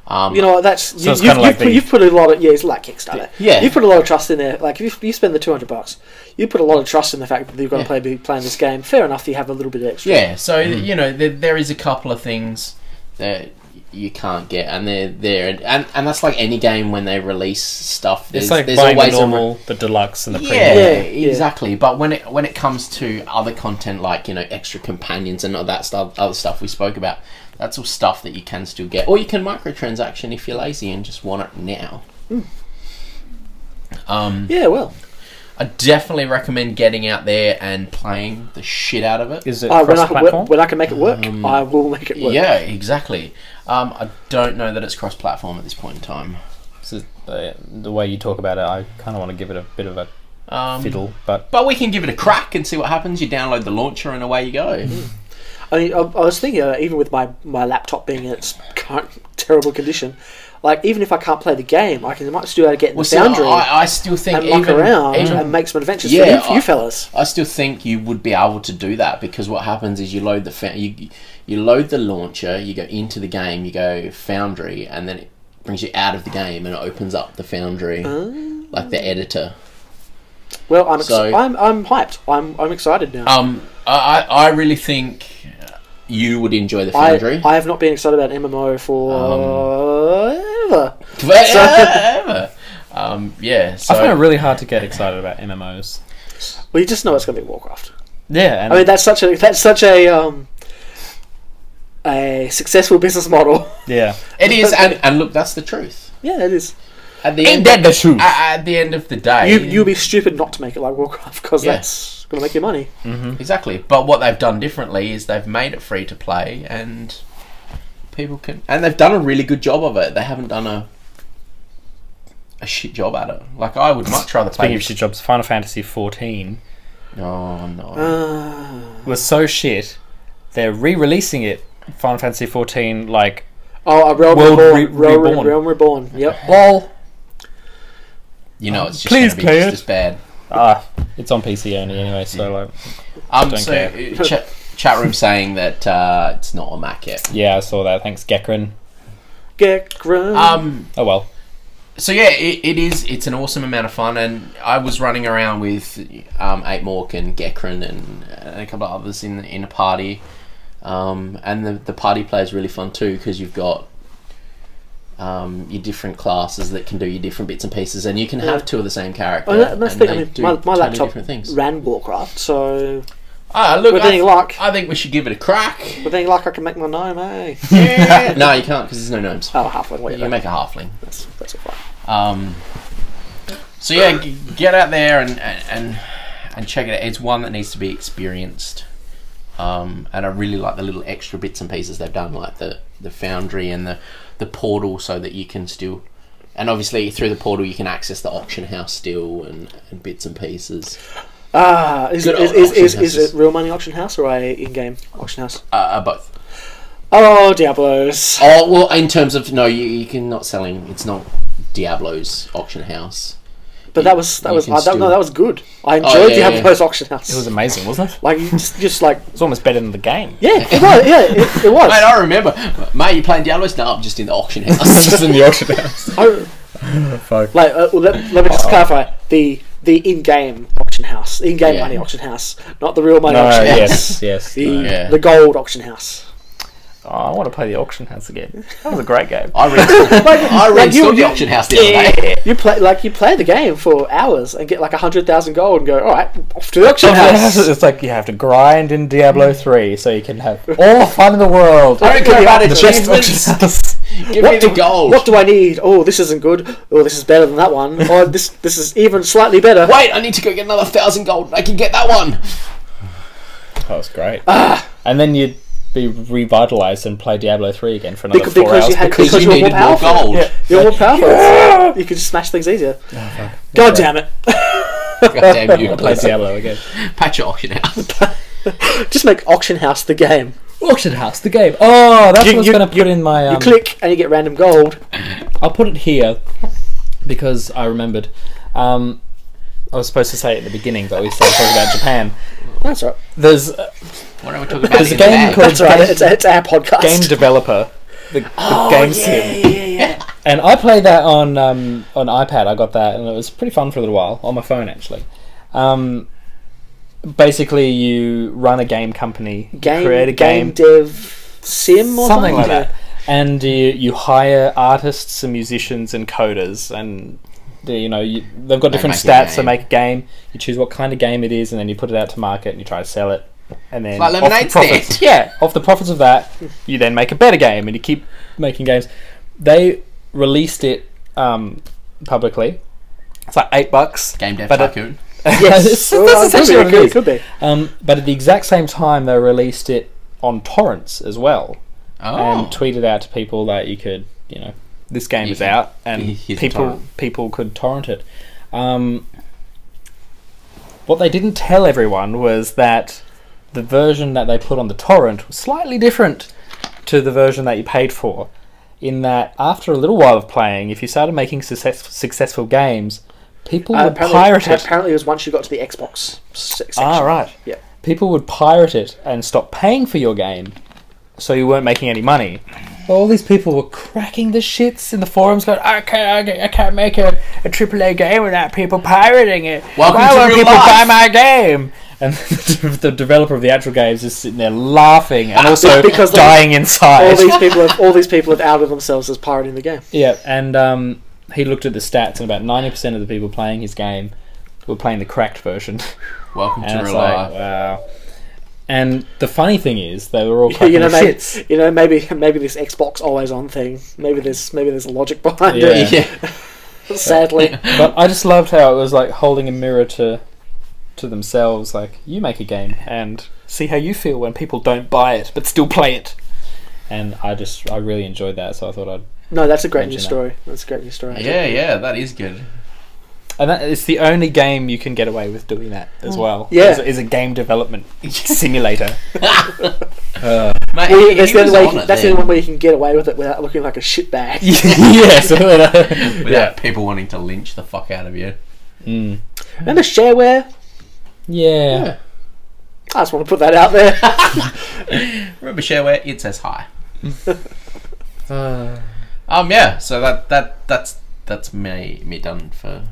You know, that's So it's kinda like you've put a lot of it's like Kickstarter. Yeah. You put a lot of trust in there. Like if you spend the $200, you put a lot of trust in the fact that you're going to be playing this game. Fair enough, you have a little bit extra. Yeah, so you know there is a couple of things that you can't get, and they're there, and that's like any game when they release stuff. It's like there's buying the always normal, the deluxe, and the premium. Yeah, Yeah. exactly. But when it comes to other content like extra companions and all that stuff, other stuff we spoke about, that's all stuff that you can still get, or you can microtransaction if you're lazy and just want it now. Yeah, well. I definitely recommend getting out there and playing the shit out of it. Is it when cross-platform? I can make it work, I will make it work. Yeah, exactly. I don't know that it's cross-platform at this point in time. So, the way you talk about it, I kind of want to give it a bit of a fiddle, but But we can give it a crack and see what happens. You download the launcher and away you go. I mean, I was thinking, even with my laptop being in its current terrible condition, like even if I can't play the game, I might still be able to get in the Foundry I still think and muck around even and make some adventures Yeah, for you fellas. I still think you would be able to do that, because what happens is you load you load the launcher, you go into the game, you go Foundry, and then it brings you out of the game and it opens up the Foundry, like the editor. Well, I'm hyped. I'm excited now. I really think you would enjoy the Foundry. I have not been excited about MMO for ever. Forever. Yeah. So I find it really hard to get excited about MMOs. Well, you just know it's going to be Warcraft. Yeah, and I mean, that's such a successful business model. yeah, it is, and look, that's the truth. Yeah, it is. At the Ain't end, that the truth? At the end of the day, You'd be stupid not to make it like Warcraft, because Yeah. that's going to make you money. exactly. But what they've done differently is they've made it free to play, and people can, and they've done a really good job of it. They haven't done a shit job at it. Like, I would much rather play. Speaking of shit jobs, Final Fantasy 14 Oh no. was so shit. They're re-releasing it. Final Fantasy 14, like A Realm World Reborn. Reborn. Realm Reborn. Yep. lol. You know, it's just Please going to be play just it. as bad. It's on PC only anyway, so like, don't So care. chat room saying that it's not on Mac yet. Yeah, I saw that. Thanks, Gekrin. Get grown. Oh well. So yeah, it's an awesome amount of fun, and I was running around with Atemawk and Gekrin and a couple of others in a party, and the party play is really fun too, because you've got your different classes that can do your different bits and pieces, and you can have two of the same character. Oh, that's and the they thing. I mean, do my totally laptop different things. ran Warcraft, so Look, with any luck, I think we should give it a crack. with any luck, I can make my gnome. Eh? Yeah. No, you can't, because there's no gnomes. Oh, halfling. You Wait, can make a halfling. that's all fine. So yeah, get out there and check it out. It's one that needs to be experienced, and I really like the little extra bits and pieces they've done, like the foundry and the portal, so that you can still, and obviously through the portal you can access the auction house still, and bits and pieces. Is Good old auction it houses. real money auction house or a in-game auction house? Both. Oh, Diablos. Oh well, in terms of no, you can not selling. It's not Diablo's auction house. But that was can no, still- that was good. I enjoyed yeah, Diablo's auction house. It was amazing, wasn't it? like you just like It's almost better than the game. yeah, it was. Yeah, it was. Mate, I remember. Mate, you playing Diablo's? No, I'm just in the auction house. Just in the auction house. Fuck. Like let me just clarify the in-game auction house, in-game Yeah. money auction house, not the real money No, auction house. yes. Yeah. The gold auction house. Oh, I want to play the auction house again. That was a great game. I reinstalled the auction house the other day. You play the game for hours and get like 100,000 gold and go, all right, off to the auction house. It's like you have to grind in Diablo 3 so you can have all the fun in the world. I don't care about The best achievements. auction house. Give me the gold. What do I need? Oh, this isn't good. Oh, this is better than that one. Oh, this is even slightly better. Wait, I need to go get another 1,000 gold. I can get that one. That was great. And then you'd be revitalized and play Diablo 3 again for another 4 hours. Because you were more needed more powerful. gold. Yeah, you're more powerful. You could just smash things easier. God damn it. God damn you. Play Diablo again. Patch your auction house. Just make auction house the game. Auction house, the game. Oh, that's what I was You- going to put in my... You click and you get random gold. I'll put it here because I remembered. I was supposed to say it at the beginning, but we started talking about Japan. That's right. There's What are we talking about? There's a in game today? called That's right. It's our podcast. Game Developer, the game sim. Yeah. And I played that on iPad. I got that, and it was pretty fun for a little while on my phone actually. Basically, you run a game company, create a game, dev sim or something like that, and you hire artists and musicians and coders, and they've got different make a stats to game. make a game. You choose what kind of game it is, and then you put it out to market, and you try to sell it. And then Like off Lemonade the profits, Stand. off the profits of that, you then make a better game, and you keep making games. They released it publicly. It's like $8. Game Dev but it- Tycoon. Yes. that's essentially what it is. Could be. But at the exact same time, they released it on torrents as well, Oh. and tweeted out to people that you could, this game You is can- out, and here's the torrent. people could torrent it. What they didn't tell everyone was that the version that they put on the torrent was slightly different to the version that you paid for, in that after a little while of playing, if you started making successful games, people would pirate it. Apparently, it was once you got to the Xbox section. Ah, right. Yeah. People would pirate it and stop paying for your game, so you weren't making any money. All these people were cracking the shits in the forums, going, I can't make a AAA game without people pirating it. Welcome Why to won't real people life." buy my game? And the developer of the actual game is just sitting there laughing and also Because dying inside. All these people have outed themselves as pirating the game. Yeah, and he looked at the stats, and about 90% of the people playing his game were playing the cracked version. Welcome And to it's real like, life. wow. And the funny thing is, they were all cracking the shits. Maybe this Xbox always on thing. Maybe there's a logic behind Yeah. it. Yeah. Sadly, But I just loved how it was like holding a mirror to themselves. Like, you make a game and see how you feel when people don't buy it but still play it. and I really enjoyed that, so I thought I'd. No, that's a great Mention news that. story. That's a great news story. Yeah, that is good. And it's the only game you can get away with doing that as well. Yeah. Is a game development simulator. Mate, Well, that's he the was only on way. it That's the then. only one where you can get away with it without looking like a shitbag. Yeah, so Without people wanting to lynch the fuck out of you. Remember shareware? yeah. I just want to put that out there. Remember shareware? It says hi. Uh, Yeah. So that's me done for.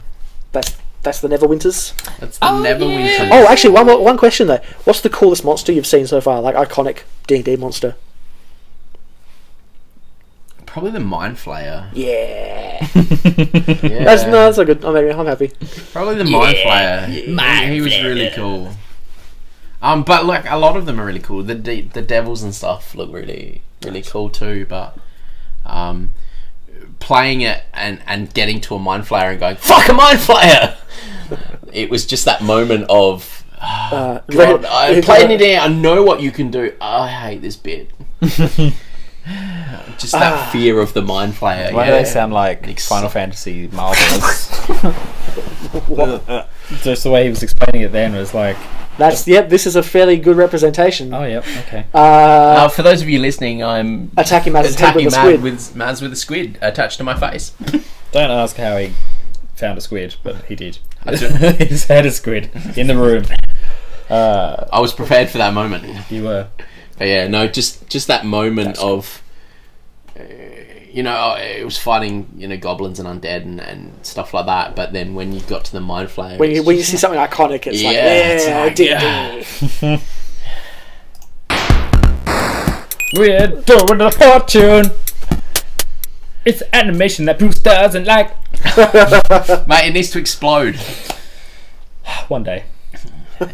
That's the Neverwinters. That's the Neverwinter. Oh, actually, one question though. What's the coolest monster you've seen so far? Like iconic D&D monster? Probably the Mind Flayer. Yeah. Yeah. That's a good. I'm happy. Probably the Mind Flayer. He was really cool. But like a lot of them are really cool. The devils and stuff look really cool too. But playing it and getting to a Mind Flayer and going fuck a Mind Flayer. It was just that moment of God, I played it in. I know what you can do. I hate this bit. Just that fear of the Mind Flayer. Why do they sound like Final Fantasy marbles? just the way he was explaining it then was like, This is a fairly good representation. oh yep, okay. For those of you listening, I'm Attacking Maz's head with a squid. Maz with a squid attached to my face. Don't ask how he found a squid, but he did. I do. He just had a squid in the room. I was prepared for that moment. You were. But yeah, no, just that moment of, it was fighting, goblins and undead and stuff like that. But then when you got to the Mind Flayer, When you see something iconic, it's D&D. We're doing the fortune. It's animation that Bruce doesn't like. mate, it needs to explode. One day.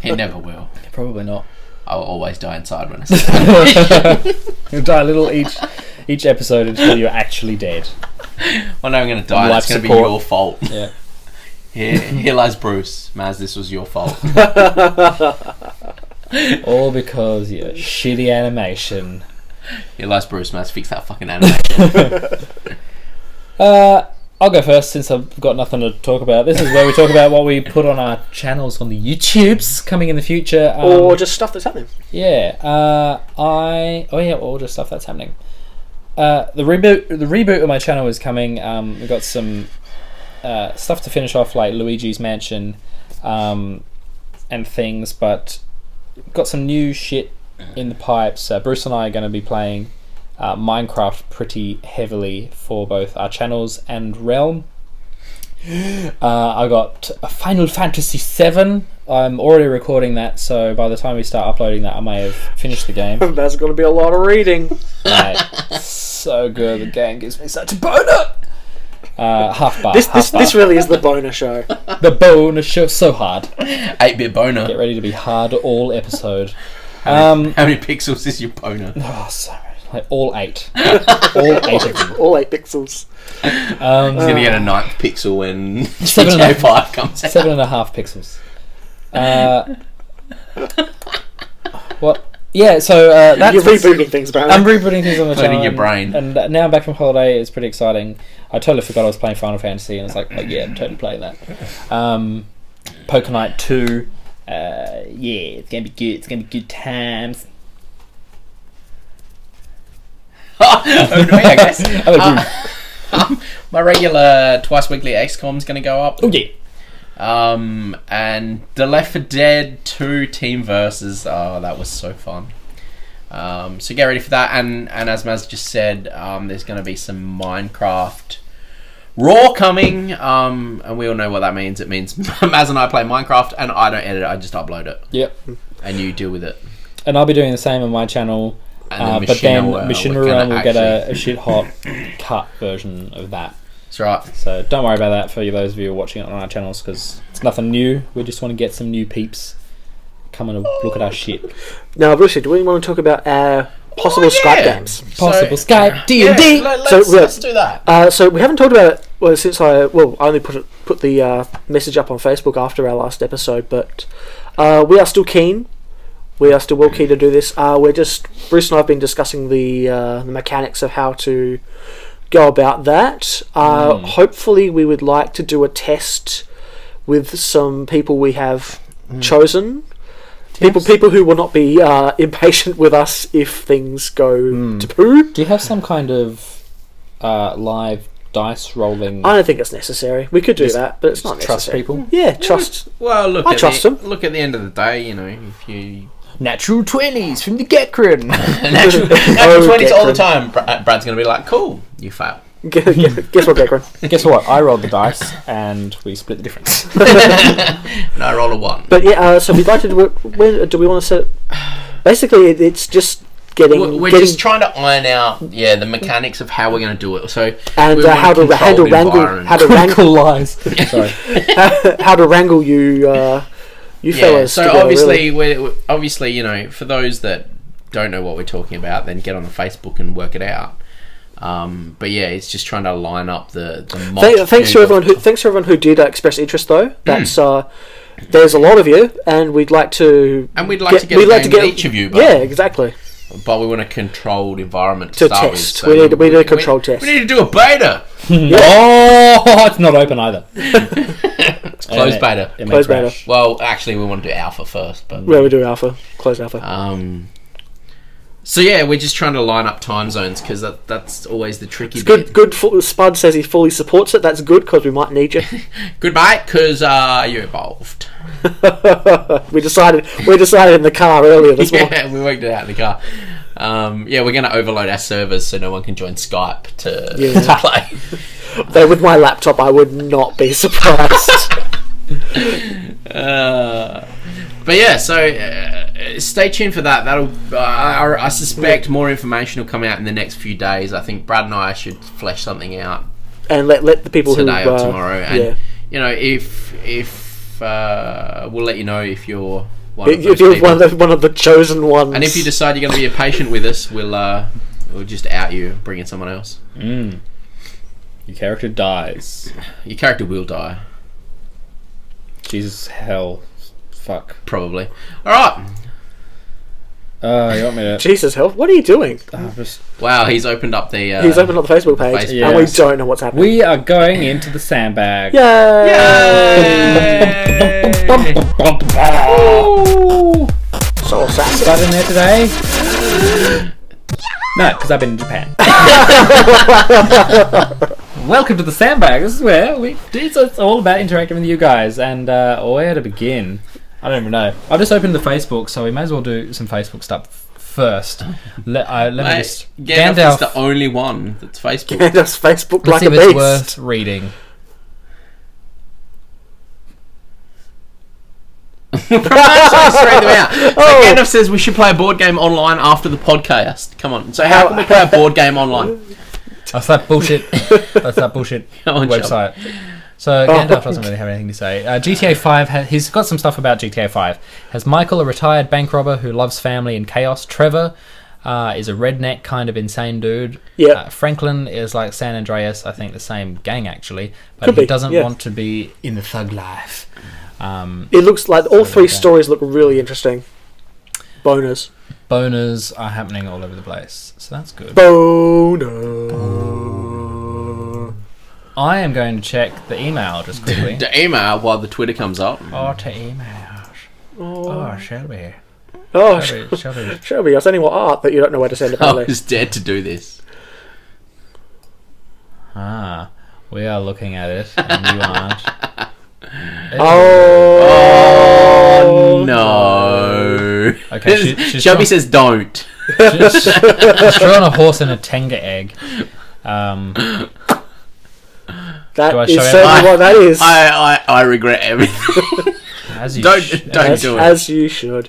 It never will. Probably not. I'll always die inside when I see it. You'll die a little each episode until you're actually dead. One day I'm going to die. Life It's going to be support. your fault. Yeah. Here lies Bruce. Maz, this was your fault. All because your shitty animation. Here lies Bruce. Maz, fix that fucking animation. I'll go first since I've got nothing to talk about. This is where we talk about what we put on our channels on the YouTubes coming in the future. Or just stuff that's happening. Yeah. Or just stuff that's happening. The reboot of my channel is coming. We've got some stuff to finish off, like Luigi's Mansion and things, but got some new shit in the pipes. Bruce and I are going to be playing Minecraft pretty heavily for both our channels and Realm. I got a Final Fantasy VII. I'm already recording that, so by the time we start uploading that, I may have finished the game. That's going to be a lot of reading. Right. So good. The game gives me such a boner. Half bar. This really is the boner show. The boner show so hard. 8-bit boner. Get ready to be hard all episode. How many pixels is your boner? Oh, so much. Like all 8. All 8 of them. All 8 pixels. He's going to get a 9th pixel when 7.5 GTA 5 comes out. 7.5 pixels. What? Yeah, so that's... You're rebooting things, apparently. I'm rebooting things on the channel. Cleaning your brain. And now I'm back from holiday. It's pretty exciting. I totally forgot I was playing Final Fantasy, and it's like, oh, yeah, I'm totally playing that. Poker Night 2. Yeah, it's going to be good. It's going to be good times. I guess. My regular twice weekly XCOM's going to go up. Oh, yeah. And the Left 4 Dead 2 Team Versus. Oh, that was so fun. So get ready for that. And as Maz just said, there's going to be some Minecraft Raw coming. And we all know what that means. It means Maz and I play Minecraft, and I don't edit it. I just upload it. Yep. And you deal with it. And I'll be doing the same on my channel. And but then Machinima will get a shit hot cut version of that. That's right. So don't worry about that for those of you who are watching it on our channels, because it's nothing new. We just want to get some new peeps come and look at our shit. Now, Brucey, do we want to talk about our possible Skype games? Possible Skype D&D. Let's do that. So we haven't talked about it since I only put the message up on Facebook after our last episode, but we are still keen We are still well keen to do this. Bruce and I have been discussing the mechanics of how to go about that. Hopefully we would like to do a test with some people we have chosen. People who will not be impatient with us if things go to poo. Do you have some kind of live dice rolling? I don't think it's necessary. We could do that, but it's not trust necessary. people? Yeah, trust. Well, look. I trust them. Look, at the end of the day, you know, if you Natural 20s from the Gekrin. natural 20s all the time, Brad's going to be like, "Cool, you fail." Guess what, Gekron? Guess what? I rolled the dice and we split the difference. And I roll a 1. But yeah, so we'd like to do it. When do we want to set? Basically, it's just getting. We're just trying to iron out, the mechanics of how we're going to do it. So and how to wrangle lies. Sorry. how to wrangle you fellas. So together, obviously, really. we're obviously, you know, for those that don't know what we're talking about, then get on the Facebook and work it out. But yeah, it's just trying to line up the thanks to everyone who did express interest, though. That's there's a lot of you, and we'd like to get each of you. Yeah, exactly. But we want a controlled environment to start test. With, so we need a controlled test. We need to do a beta. Oh, it's not open either. It's closed beta. Closed beta. Well, actually, we want to do alpha first, but we do alpha, closed alpha. So yeah, we're just trying to line up time zones because that's always the tricky bit. Good. Spud says he fully supports it. That's good because we might need you. Good, mate, because you're involved. we decided in the car earlier this morning. Yeah, we worked it out in the car. We're going to overload our servers so no one can join Skype to play. Though with my laptop, I would not be surprised. But yeah, so stay tuned for that. That'll I suspect more information will come out in the next few days. I think Brad and I should flesh something out and let the people today or tomorrow. And you know, if we'll let you know if you're one of the chosen ones. And if you decide you're going to be a patient with us, we'll just out you, bring in someone else. Your character dies. Your character will die. Jesus hell. Fuck. Probably. Alright. You want me to... Jesus hell, what are you doing? Wow, he's opened up the Facebook page, and we don't know what's happening. We are going into the sandbag. Yay! So sassy. Got in there today? No, because I've been in Japan. Welcome to the sandbag. This is where it's all about interacting with you guys, and where to begin? I don't even know. I've just opened the Facebook, so we may as well do some Facebook stuff first. Let me just... Gandalf is the only one that's Facebook. Gandalf's Facebook Let's like see a if it's beast. worth reading. Straight them out. So Gandalf says we should play a board game online after the podcast. Come on. So how can we play a board game online? That's that bullshit. Website. So Gandalf doesn't really have anything to say. GTA 5, he's got some stuff about GTA 5. Has Michael, a retired bank robber who loves family and chaos. Trevor is a redneck kind of insane dude. Yeah. Franklin is like San Andreas, I think the same gang actually, but he doesn't want to be in the thug life. It looks like all three stories look really interesting. Boners are happening all over the place, so that's good. Boner. I am going to check the email just quickly. The email while the Twitter comes up. To emails. Shelby. Shelby, you're sending what art that you don't know where to send it. I was dead to do this. We are looking at it, and you aren't. Oh no! Okay, Shelby says don't. She's drawn a horse and a tenga egg. That is certainly what that is. I regret everything. Don't do it. As you should.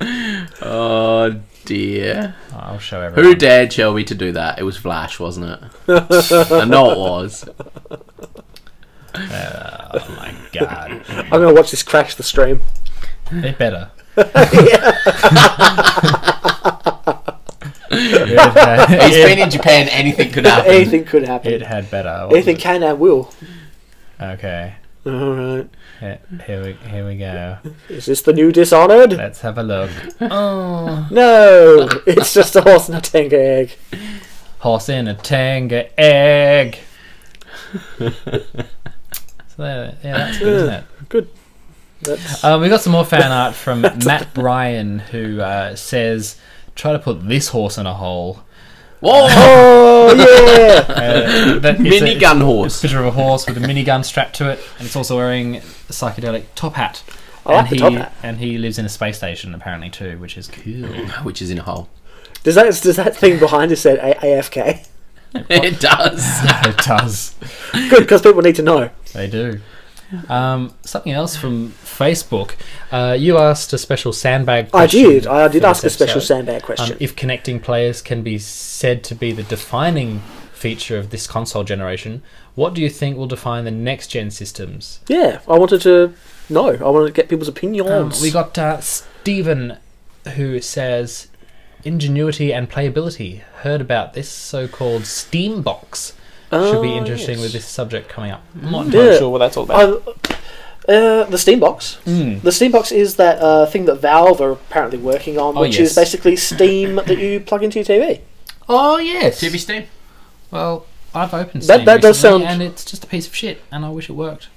Oh dear. I'll show everyone. Who dared Shelby to do that? It was Vlash, wasn't it? I know it was. Oh my god. I'm going to watch this crash the stream. It better. He's been in Japan, anything could happen. Anything could happen. It had better. Anything can and will. Okay. Alright. Here we go. Is this the new Dishonored? Let's have a look. Oh, No, it's just a horse and a Tenga egg. horse in a Tenga egg. So there, yeah, that's good, isn't it? Good. That's... We got some more fan art from Matt Bryan, who says, "Try to put this horse in a hole." Whoa! Oh yeah! Minigun horse. It's a picture of a horse with a minigun strapped to it, and it's also wearing a psychedelic top hat. I like the top hat. And he lives in a space station apparently too, which is cool. Which is in a hole. Does that thing behind it say AFK? It does. It does. Good, because people need to know. They do. Something else from Facebook. You asked a special sandbag question. I did for ask a this special episode. sandbag question. If connecting players can be said to be the defining feature of this console generation, what do you think will define the next gen systems? Yeah, I wanted to know. I wanted to get people's opinions. We got Stephen, who says ingenuity and playability. Heard about this so-called Steam box. Should be interesting yes. with this subject coming up. I'm not entirely sure what that's all about. The Steam box. The Steam box is that thing that Valve are apparently working on, which is basically Steam that you plug into your TV. Oh yes, TV Steam. Well, I've opened Steam That does recently, sound- and it's just a piece of shit, and I wish it worked.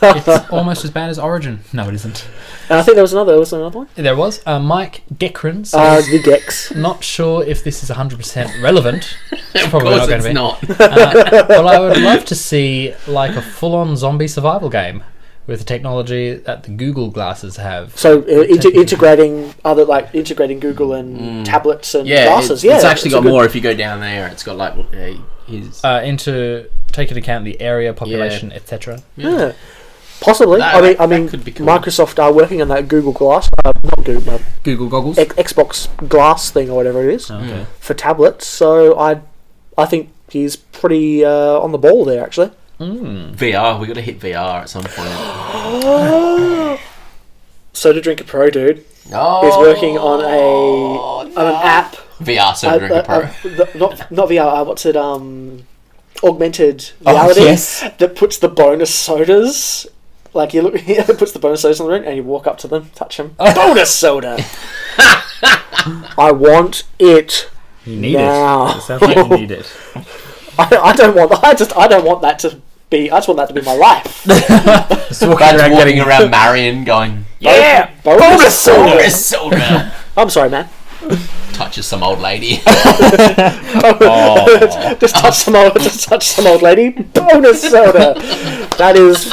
It's almost as bad as Origin. No, it isn't. And I think there was another one. There was Mike Gekran says, The Gex. not sure if this is 100% relevant. It's Of probably course not going it's to be. not. Well, I would love to see like a full-on zombie survival game with the technology that the Google glasses have. So integrating Google and tablets and Yeah, glasses. it's actually got more if you go down there. It's got like his... into taking into account the area, population, etc. Yeah. Possibly. That I mean, could be cool. Microsoft are working on that Google Glass, not Google, Google goggles. Xbox Glass thing or whatever it is Okay. for tablets. So I think he's pretty on the ball there actually. VR. We got to hit VR at some point. Soda Drinker Pro dude is working on an app. VR Soda Drinker Pro. Not VR. What's it? Augmented reality that puts the bonus sodas. Like you look, it puts the bonus sodas in the room, and you walk up to them, touch them. Bonus soda. I want it. You need now. it. It sounds like you need it. I don't want that to be. I just want that to be my life. Just Walking around Marion going, Yeah, bonus soda. bonus soda. I'm sorry, man. Touches some old lady. Just touch some old lady. Bonus soda. That is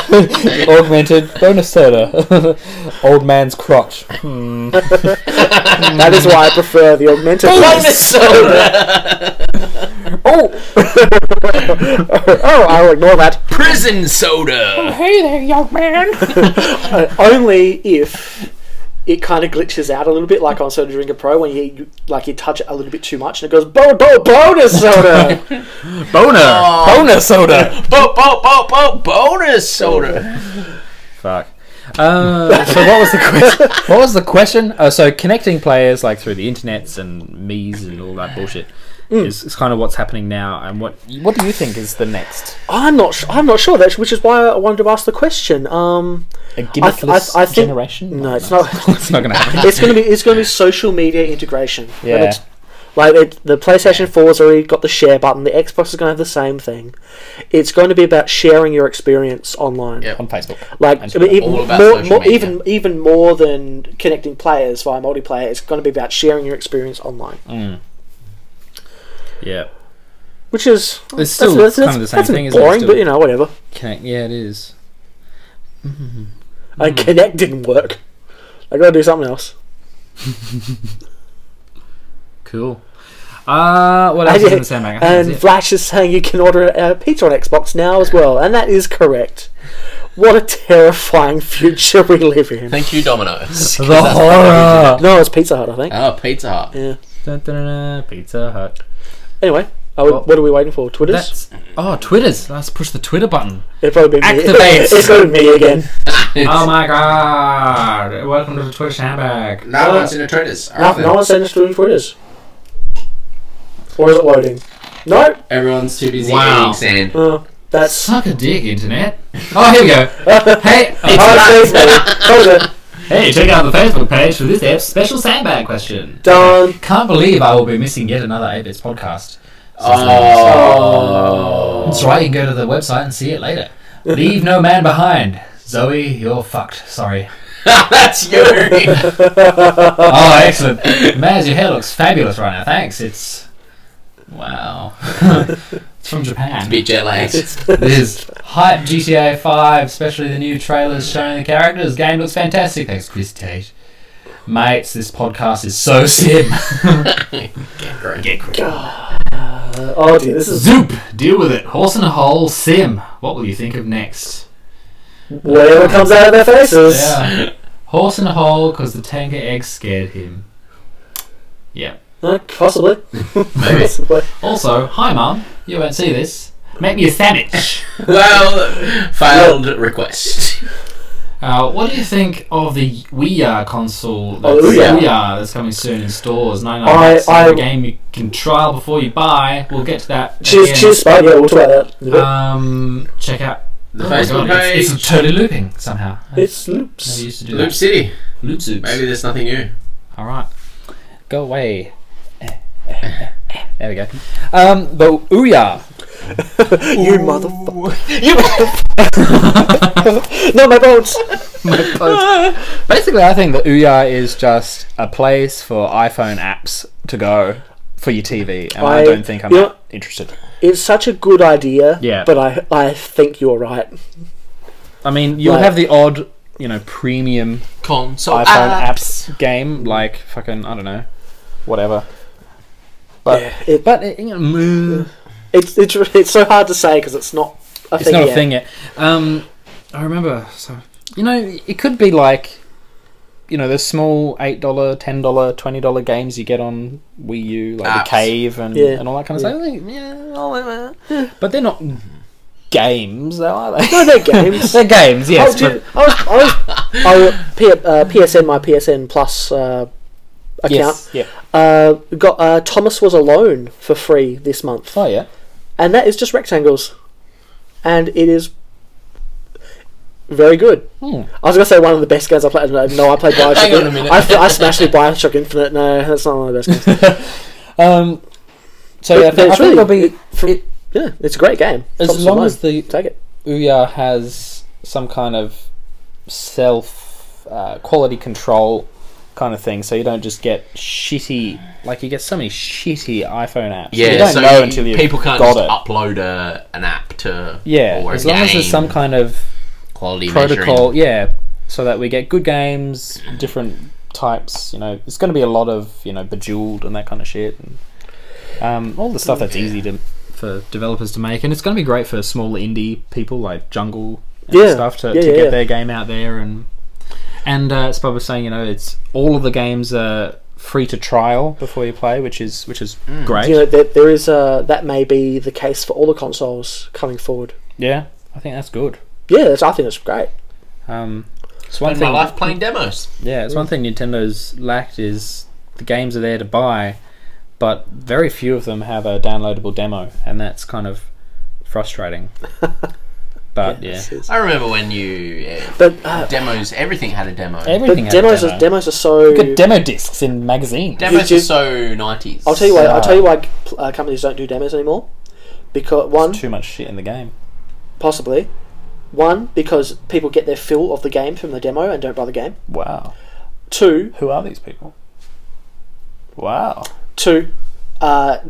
Augmented bonus soda. Old man's crotch. that is why I prefer the augmented Bonus soda. I'll ignore that. Prison soda. Hey there, young man. Only if it kind of glitches out a little bit, like on Soda Drinker Pro, when you touch it a little bit too much, and it goes bonus soda. Bonus soda. Bonus soda. Fuck. So what was the question? What was the question? So connecting players like through the internets and Mii's and all that bullshit is kind of what's happening now. And what do you think is the next? I'm not sure, which is why I wanted to ask the question. A gimmickless I think, generation? No, it's not. It's not going to happen. It's going to be social media integration. Yeah. The PlayStation 4's already got the share button. The Xbox is going to have the same thing. It's going to be about sharing your experience online. Yep. On Facebook. Like And all about social media. even more than connecting players via multiplayer, it's going to be about sharing your experience online. Yeah. Which is It's still kind of the same thing, isn't it? boring, Still but whatever. Yeah, it is. And Connect didn't work. I got to do something else. Cool. What else is in the sandbag? And Vlash is saying you can order a pizza on Xbox now as well, and that is correct. What a terrifying future we live in. Thank you, Domino's. The horror. No, it's Pizza Hut, I think. Oh, Pizza Hut. Yeah. Pizza Hut. Anyway, what are we waiting for? Twitters? Twitters. Let's push the Twitter button. It'll probably be Activate. me. It's probably me again. Oh my god! Welcome to the Twitter sandbag. No one's in the Twitters. No one's sending us doing Twitters. Or is it loading? No. Everyone's too busy Wow. eating sand. That's Suck a dick, internet. Oh, here we go. Hey, hey, check out the Facebook page for this special sandbag question. Done. Can't believe I will be missing yet another 8-Bits podcast. Oh. That's right, you can go to the website and see it later. Leave no man behind. Zoe, you're fucked. Sorry. That's you. Oh, excellent. Maz, your hair looks fabulous right now. Thanks. It's... Wow. It's from Japan. It's a bit jet lagged. It is. Hype GTA 5, especially the new trailers showing the characters. Game looks fantastic. Thanks, Chris Tate. Mates, this podcast is so sim. Get great. Oh dear, this is Zoop! Deal with it. Horse in a hole, sim. What will you think of next? whatever comes out of their faces. Yeah. Horse in a hole because the tanker egg scared him. Yeah. Possibly. Maybe. Possibly. Also, hi mum, you won't see this. Make me a sandwich. Well, failed request. What do you think of the Wii console that's coming soon in stores? $99 a game you can trial before you buy. We'll get to that. Cheers, Spike. Yeah, we'll talk about that. Check out The Facebook page. It's totally looping somehow. It's loops. Never used to do Loop that. City. Loop Zoops. Maybe there's nothing new. Alright. Go away. There we go. But Ouya. You motherfucker. You motherfucker. No, my bones. Basically, I think that Ouya is just a place for iPhone apps to go for your TV, and I don't think I'm that interested. It's such a good idea, Yeah. but I think you're right. I mean, you'll have the odd, premium Console iPhone apps game, like fucking, I don't know, whatever. But it's so hard to say because it's not a thing. It's not yet. a thing yet. I remember, it could be like, the small $8, $10, $20 games you get on Wii U, like Apps. The Cave and all that kind of stuff. All that. But they're not games, though, are they? No, they're games. They're games, yes. PSN, my PSN Plus account. Yes, yeah. Got Thomas Was Alone for free this month. Oh, yeah. And that is just rectangles. And it is very good. I was going to say one of the best games I played. No, I played Bioshock. Hang on a minute. I smashed the Bioshock Infinite. No, that's not one of the best games. So, yeah, I think it'll be... Yeah, it's a great game. As Thomas long Alone. as the Take it. Ouya has some kind of quality control kind of thing, so you don't just get shitty, like you get so many shitty iPhone apps. Yeah, you don't so know until you've people can't got just it. upload an app to or as a long as game. there's some kind of Quality protocol, measuring. so that we get good games, different types. It's going to be a lot of Bejeweled and that kind of shit, and all the stuff that's easy for developers to make, and it's going to be great for small indie people like Jungle and stuff to get their game out there, and it's probably saying it's all of the games are free to trial before you play, which is great. There is that may be the case for all the consoles coming forward. Yeah, I think that's good. Yeah, I think that's great. It's one Spend thing. my life playing demos. Yeah, it's one thing Nintendo's lacked is the games are there to buy, but very few of them have a downloadable demo, and that's kind of frustrating. But I remember when you demos. Everything had a demo. Everything But had demos a demo. demos are so. You got demo discs in magazines. Demos are so 90s. I'll tell you why. I'll tell you why companies don't do demos anymore. Because There's too much shit in the game. Possibly. One, because people get their fill of the game from the demo and don't buy the game. Wow. Two, Who are these people? Wow.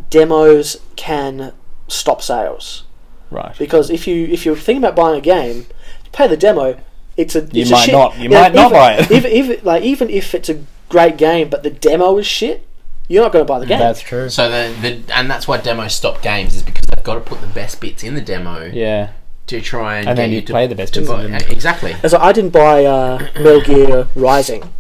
Demos can stop sales. Right. Because if you're thinking about buying a game, you pay the demo. You might not buy it. Even if it's a great game, but the demo is shit, you're not going to buy the game. That's true. So and that's why demos stop games, is because they've got to put the best bits in the demo. Yeah. To try and then get you to play the best to bits buy. of them. Exactly. And so I didn't buy Metal Gear Rising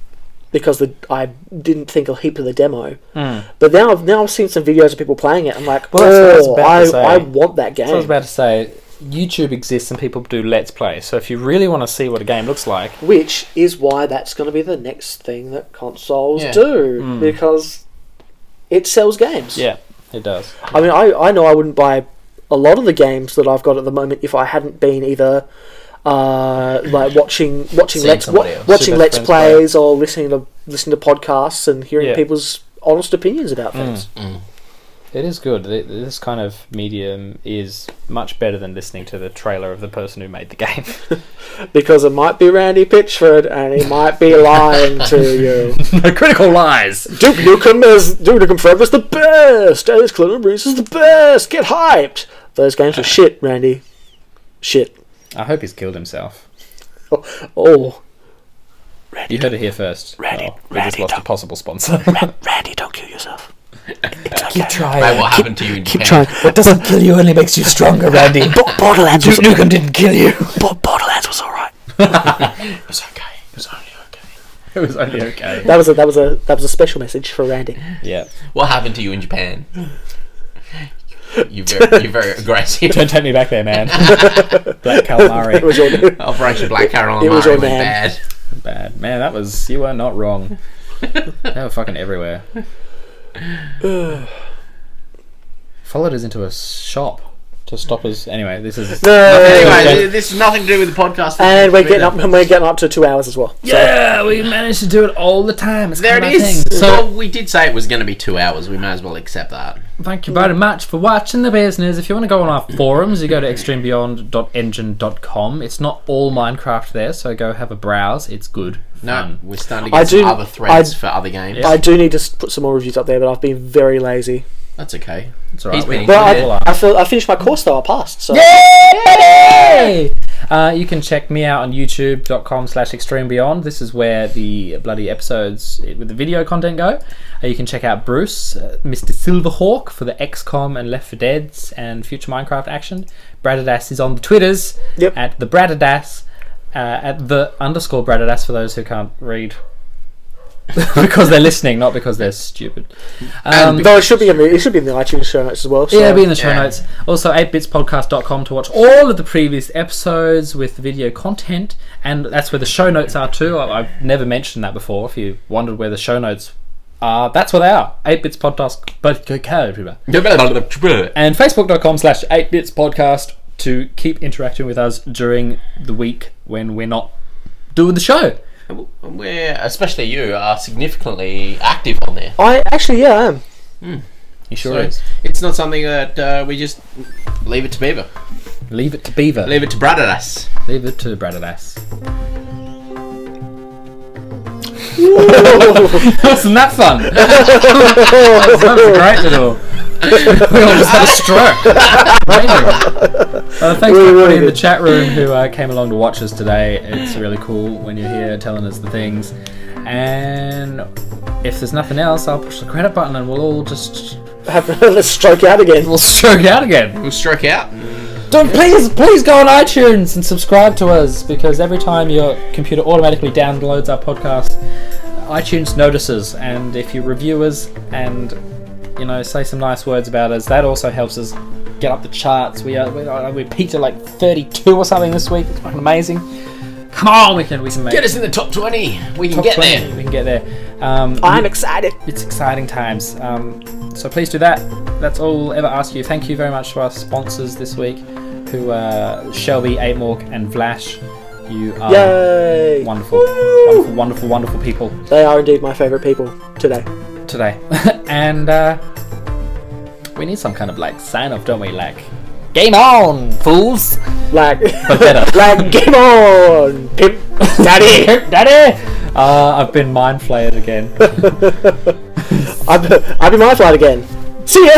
because I didn't think a heap of the demo. But now I've seen some videos of people playing it. I'm like, I want that game. So I was about to say, YouTube exists and people do Let's Play. So if you really want to see what a game looks like, which is why that's going to be the next thing that consoles do, because it sells games. Yeah, it does. I mean, I know I wouldn't buy a lot of the games that I've got at the moment if I hadn't been either like watching let's Friends plays or listening to podcasts and hearing Yeah. people's honest opinions about things. It is good. This kind of medium is much better than listening to the trailer of the person who made the game. Because it might be Randy Pitchford and he might be lying to you. Critical lies. Duke Nukem Forever's the best. Alice Clinton Breeze is the best. Get hyped. Those games are shit, Randy. Shit. I hope he's killed himself. Oh. Randy, You heard it here first. Randy, We just lost a possible sponsor. Randy, don't kill yourself. Keep trying. Mate, what happened to you in Keep Japan? trying. What doesn't kill you only makes you stronger, Randy. Borderlands was Nukem didn't kill you. Borderlands was alright. It was okay. It was only okay. It was only okay. That was a special message for Randy. Yeah. What happened to you in Japan? You're very aggressive. Don't take me back there, man. Black calamari. It was your Operation Black Calamari It was your went man. bad. Bad. Man, that was... You were not wrong. They were fucking everywhere. Followed us into a shop to stop us. Anyway, this is... Anyway, this is nothing to do with the podcast. And we're getting up to 2 hours as well. So. Yeah, we managed to do it all the time. It's There it kind of is. thing. So we did say it was going to be 2 hours. We may as well accept that. Thank you very much for watching the business. If you want to go on our forums, you go to extremebeyond.engine.com. It's not all Minecraft there, so go have a browse. It's good. No, Fun. we're starting to get some other threads for other games. I do need to put some more reviews up there, but I've been very lazy. That's okay. It's alright. He's been But I finished my course though. I passed. So. Yay! You can check me out on youtube.com/extremebeyond. This is where the bloody episodes with the video content go. You can check out Bruce, Mr. Silverhawk for the XCOM and Left 4 Deads and future Minecraft action. BRADIDAS is on the Twitters at the BRADIDAS, at the _BRADIDAS for those who can't read. Because they're listening, not because they're stupid. Though it should be in the iTunes show notes as well. So. Yeah, it'll be in the show notes. Also, 8bitspodcast.com to watch all of the previous episodes with video content, and that's where the show notes are too. I've never mentioned that before. If you wondered where the show notes are, that's where they are. 8bitspodcast, and facebook.com/8bitspodcast to keep interacting with us during the week when we're not doing the show. We're, especially you, are significantly active on there. I am. You sure So is? it's not something that we just leave it to Beaver. Leave it to Beaver. Leave it to Bradadas. Leave it to BRADIDAS. Wasn't that fun? That was great little. We almost had a stroke. Amazing. Thanks for everybody in the chat room who came along to watch us today. It's really cool when you're here telling us the things. And if there's nothing else, I'll push the credit button and we'll all just... Let's stroke out again. We'll stroke out again. We'll stroke out. Don't please go on iTunes and subscribe to us, because every time your computer automatically downloads our podcast, iTunes notices, and if you review us and say some nice words about us, that also helps us get up the charts. We peaked at like 32 or something this week. It's fucking amazing. Come on, we can make Get us in the top 20. We can top get 20. there. We can get there. I'm excited. It's exciting times. So please do that. That's all we'll ever ask you. Thank you very much to our sponsors this week, who are Shelby, Atemawk, and Vlash. You are Yay! wonderful, wonderful, wonderful people. They are indeed my favourite people today. And we need some kind of sign off, don't we? Like, game on, fools! Like, But better. like, game on, pimp, daddy. Daddy! I've been mind flayed again. I've been my flight again. See ya.